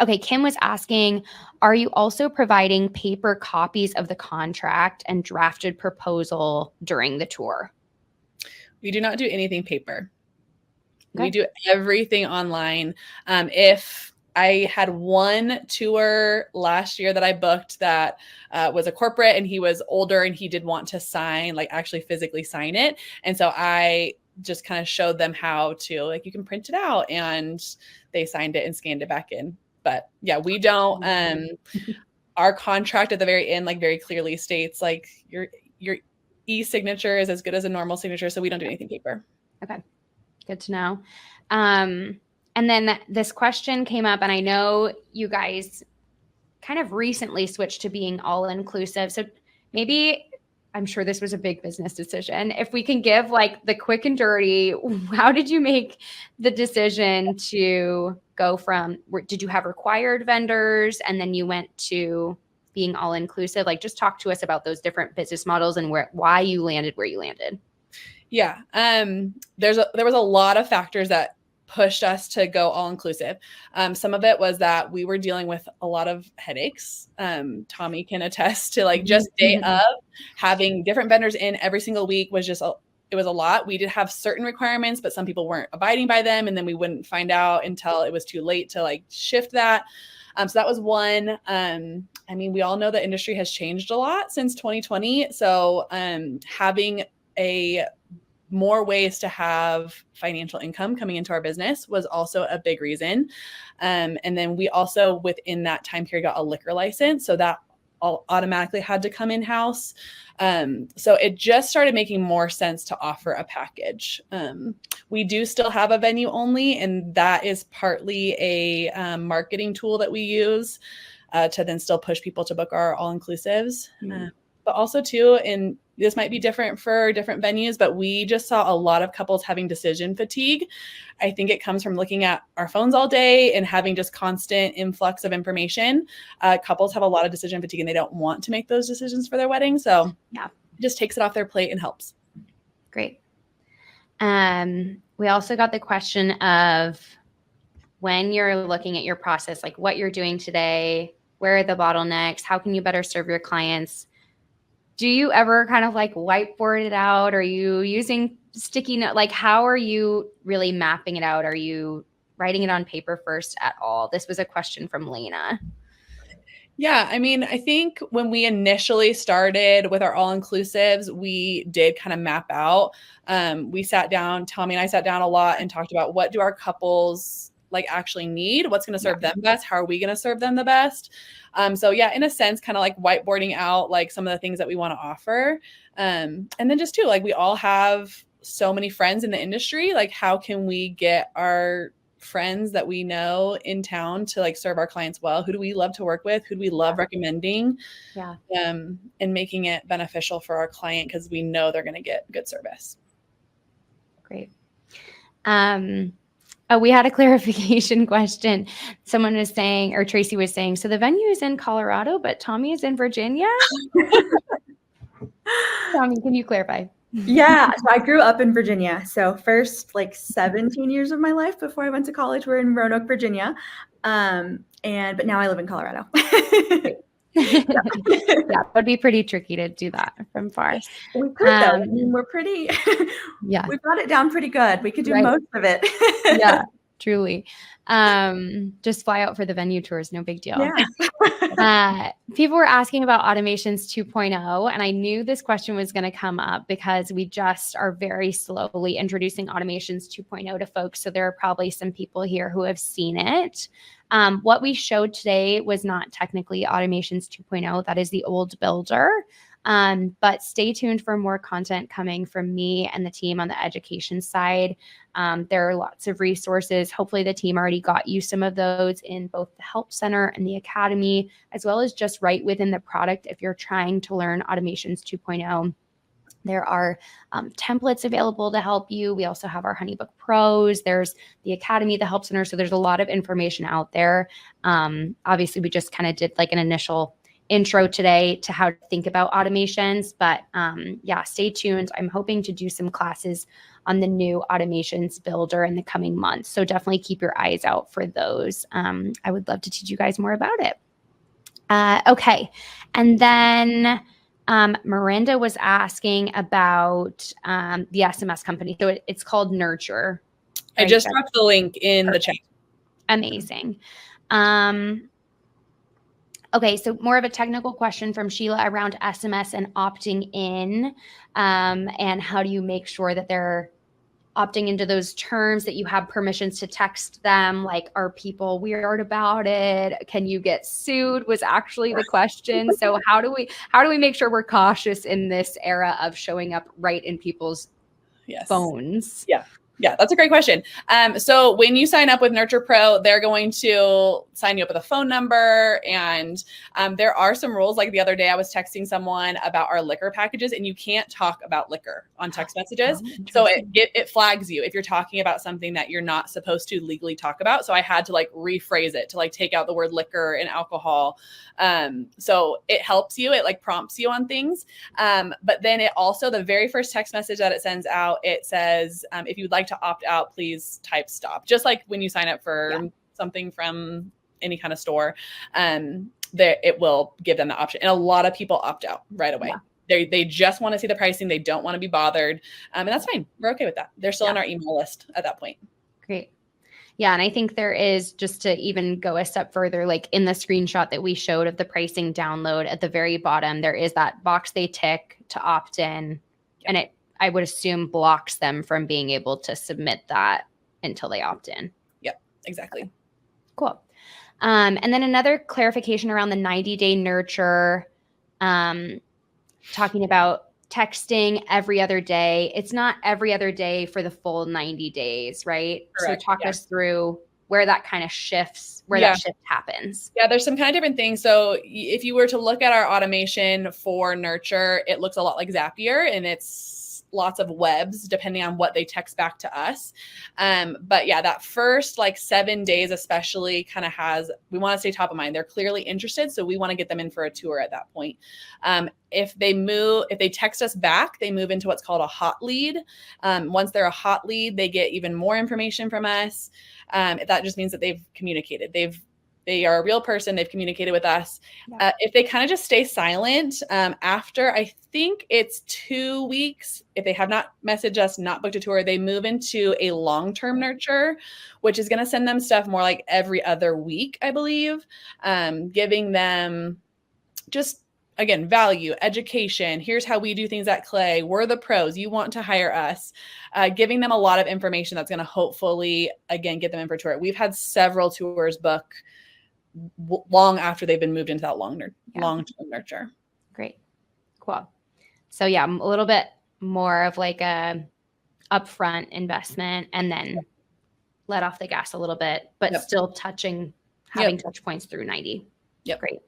Okay, Kim was asking, are you also providing paper copies of the contract and drafted proposal during the tour? We do not do anything paper. Okay. We do everything online. If I had one tour last year that I booked that was a corporate and he was older and he did want to sign, like actually physically sign it. And so I just kind of showed them how to, like, you can print it out, and they signed it and scanned it back in. But yeah, we don't, our contract at the very end, like very clearly states like your e-signature is as good as a normal signature. So we don't do anything paper. Okay. Good to know. And then this question came up, and I know you guys kind of recently switched to being all-inclusive. So maybe, I'm sure this was a big business decision. If we can give like the quick and dirty, how did you make the decision to go from, did you have required vendors and then you went to being all-inclusive? Like, just talk to us about those different business models and why you landed where you landed. Yeah. There was a lot of factors that pushed us to go all inclusive. Some of it was that we were dealing with a lot of headaches. Tommy can attest to like just day of having different vendors in every single week was just, it was a lot. We did have certain requirements, but some people weren't abiding by them. And then we wouldn't find out until it was too late to like shift that. So that was one. I mean, we all know the industry has changed a lot since 2020. So having more ways to have financial income coming into our business was also a big reason. And then we also, within that time period, got a liquor license. So that all automatically had to come in-house. So it just started making more sense to offer a package. We do still have a venue only, and that is partly a marketing tool that we use to then still push people to book our all-inclusives. But also too, and this might be different for different venues, but we just saw a lot of couples having decision fatigue. I think it comes from looking at our phones all day and having just constant influx of information. Couples have a lot of decision fatigue and they don't want to make those decisions for their wedding. So yeah, it just takes it off their plate and helps. Great. We also got the question of when you're looking at your process, like what you're doing today, where are the bottlenecks? How can you better serve your clients? Do you ever kind of like whiteboard it out? Are you using sticky note? Like, how are you really mapping it out? Are you writing it on paper first at all? This was a question from Lena. Yeah, I mean, I think when we initially started with our all-inclusives, we did kind of map out. We sat down, Tommy and I sat down a lot and talked about what do our couples like actually need, what's going to serve them best, how are we going to serve them the best. So yeah, in a sense, kind of like whiteboarding out like some of the things that we want to offer. And then just too, like we all have so many friends in the industry, like how can we get our friends that we know in town to like serve our clients well? Who do we love to work with? Who do we love recommending? Yeah. And making it beneficial for our client because we know they're going to get good service. Great. Oh, we had a clarification question. Someone was saying, or Tracy was saying, so the venue is in Colorado, but Tommy is in Virginia? Tommy, can you clarify? Yeah, so I grew up in Virginia. So first like 17 years of my life before I went to college were in Roanoke, Virginia. But now I live in Colorado. Yeah, it would be pretty tricky to do that from far. We could though. I mean, we're pretty, yeah, we've got it down pretty good. We could do most of it. Yeah, truly. Just fly out for the venue tours, no big deal. Yeah. People were asking about Automations 2.0, and I knew this question was going to come up because we just are very slowly introducing Automations 2.0 to folks. So there are probably some people here who have seen it. What we showed today was not technically Automations 2.0. That is the old builder. But stay tuned for more content coming from me and the team on the education side. There are lots of resources. Hopefully the team already got you some of those in both the Help Center and the Academy, as well as just right within the product if you're trying to learn Automations 2.0. There are templates available to help you. We also have our HoneyBook Pros. There's the Academy, the Help Center. So there's a lot of information out there. Obviously, we just kind of did like an initial intro today to how to think about automations. But yeah, stay tuned. I'm hoping to do some classes on the new Automations Builder in the coming months. So definitely keep your eyes out for those. I would love to teach you guys more about it. Okay. And then Miranda was asking about the SMS company. So it's called Nurture. Right? I just dropped the link in the chat. Amazing. Okay, so more of a technical question from Sheila around SMS and opting in, and how do you make sure that they're opting into those terms, that you have permissions to text them? Like, are people weird about it? Can you get sued? Was actually the question. So how do we make sure we're cautious in this era of showing up right in people's phones? Yeah. Yeah, that's a great question. So when you sign up with Nurture Pro, they're going to sign you up with a phone number. And there are some rules. Like the other day, I was texting someone about our liquor packages, and you can't talk about liquor on text messages. So it flags you if you're talking about something that you're not supposed to legally talk about. So I had to like rephrase it to like take out the word liquor and alcohol. So it helps you. It like prompts you on things. But then it also, the very first text message that it sends out, it says, if you'd like to opt out, please type stop. Just like when you sign up for something from any kind of store, it will give them the option. And a lot of people opt out right away. They just want to see the pricing. They don't want to be bothered. And that's fine. We're okay with that. They're still on our email list at that point. Great. Yeah. And I think there is, just to even go a step further, like in the screenshot that we showed of the pricing download, at the very bottom, there is that box they tick to opt in. And it, I would assume, blocks them from being able to submit that until they opt in. Yep, exactly. Cool. And then another clarification around the 90-day nurture, talking about texting every other day. It's not every other day for the full 90 days, right? Correct. So talk us through where that kind of shifts, where that shift happens. Yeah, there's some kind of different things. So if you were to look at our automation for Nurture, it looks a lot like Zapier, and it's lots of webs depending on what they text back to us. But yeah, that first like 7 days especially kind of we want to stay top of mind. They're clearly interested, so we want to get them in for a tour at that point. If they text us back, they move into what's called a hot lead. Once they're a hot lead, they get even more information from us. That just means that they've communicated. They are a real person. They've communicated with us. If they kind of just stay silent after, I think it's 2 weeks, if they have not messaged us, not booked a tour, they move into a long-term nurture, which is going to send them stuff more like every other week, I believe, giving them just, again, value, education. Here's how we do things at Clay. We're the pros. You want to hire us. Giving them a lot of information that's going to hopefully, again, get them in for a tour. We've had several tours book long after they've been moved into that long-term nurture. Great. Cool. So yeah, a little bit more of like a upfront investment and then let off the gas a little bit, but still having touch points through 90. Yep. Great.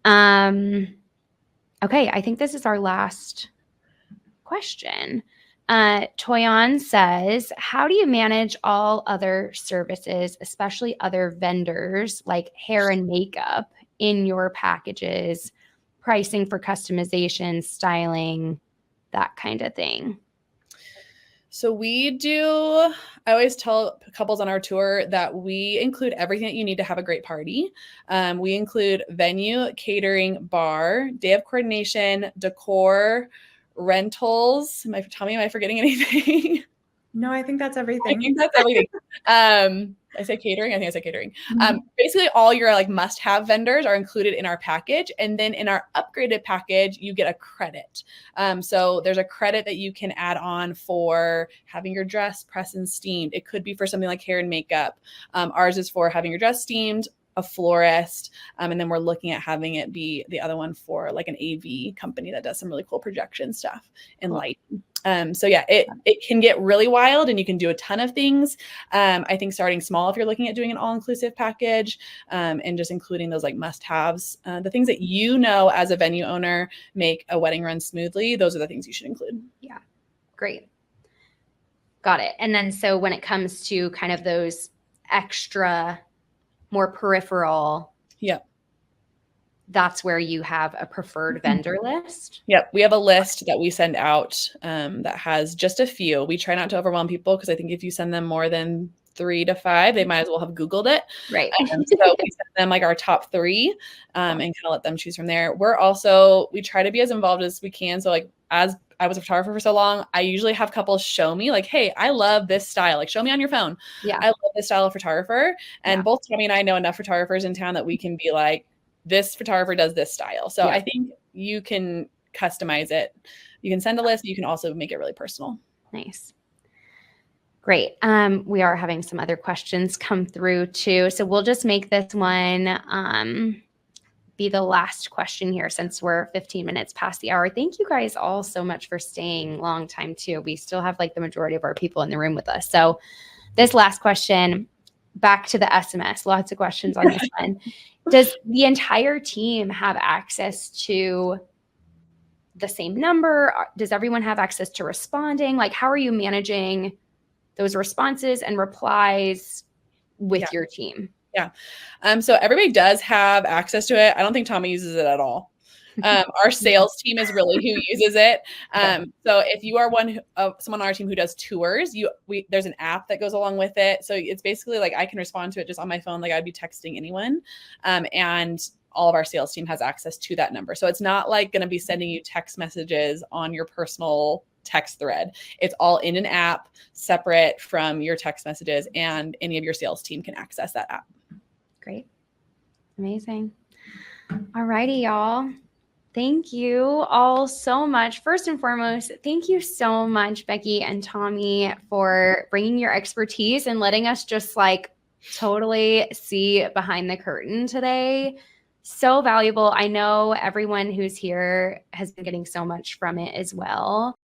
Okay. I think this is our last question. Toyon says, how do you manage all other services, especially other vendors like hair and makeup, in your packages, pricing for customization, styling, that kind of thing? So I always tell couples on our tour that we include everything that you need to have a great party. We include venue, catering, bar, day of coordination, decor, rentals. Am I forgetting anything? No, I think that's everything. I think that's everything. I say catering. I think I said catering. Basically, all your like must-have vendors are included in our package, and then in our upgraded package, you get a credit. So there's a credit that you can add on for having your dress pressed and steamed. It could be for something like hair and makeup. Ours is for having your dress steamed, a florist, and then we're looking at having it be the other one for like an AV company that does some really cool projection stuff and lighting. So yeah, it can get really wild, and you can do a ton of things. I think starting small, if you're looking at doing an all-inclusive package, and just including those like must-haves, the things that as a venue owner make a wedding run smoothly, those are the things you should include. Yeah, great. Got it. And then so when it comes to kind of those extra, more peripheral, that's where you have a preferred vendor list? Yep. We have a list that we send out that has just a few. We try not to overwhelm people, because I think if you send them more than 3 to 5, they might as well have Googled it. Right. So we send them like our top 3 and kind of let them choose from there. We try to be as involved as we can. So like, as I was a photographer for so long, I usually have couples show me like, hey, I love this style. Like, show me on your phone. Yeah. I love this style of photographer. And both Tommy and I know enough photographers in town that we can be like, this photographer does this style. So I think you can customize it. You can send a list. You can also make it really personal. Nice. Great. We are having some other questions come through too. So we'll just make this one be the last question here since we're 15 minutes past the hour. Thank you guys all so much for staying long time too. We still have like the majority of our people in the room with us. So this last question, back to the SMS, lots of questions on this one. Does the entire team have access to the same number? Does everyone have access to responding? Like, how are you managing those responses and replies with your team? Yeah. So everybody does have access to it. I don't think Tommy uses it at all. Our sales team is really who uses it. So if you are someone on our team who does tours, there's an app that goes along with it. So it's basically like I can respond to it just on my phone, like I'd be texting anyone. And all of our sales team has access to that number. So it's not like going to be sending you text messages on your personal text thread. It's all in an app separate from your text messages, and any of your sales team can access that app. Great. Amazing. All righty, y'all. Thank you all so much. First and foremost, thank you so much, Becky and Tommy, for bringing your expertise and letting us just like totally see behind the curtain today. So valuable. I know everyone who's here has been getting so much from it as well.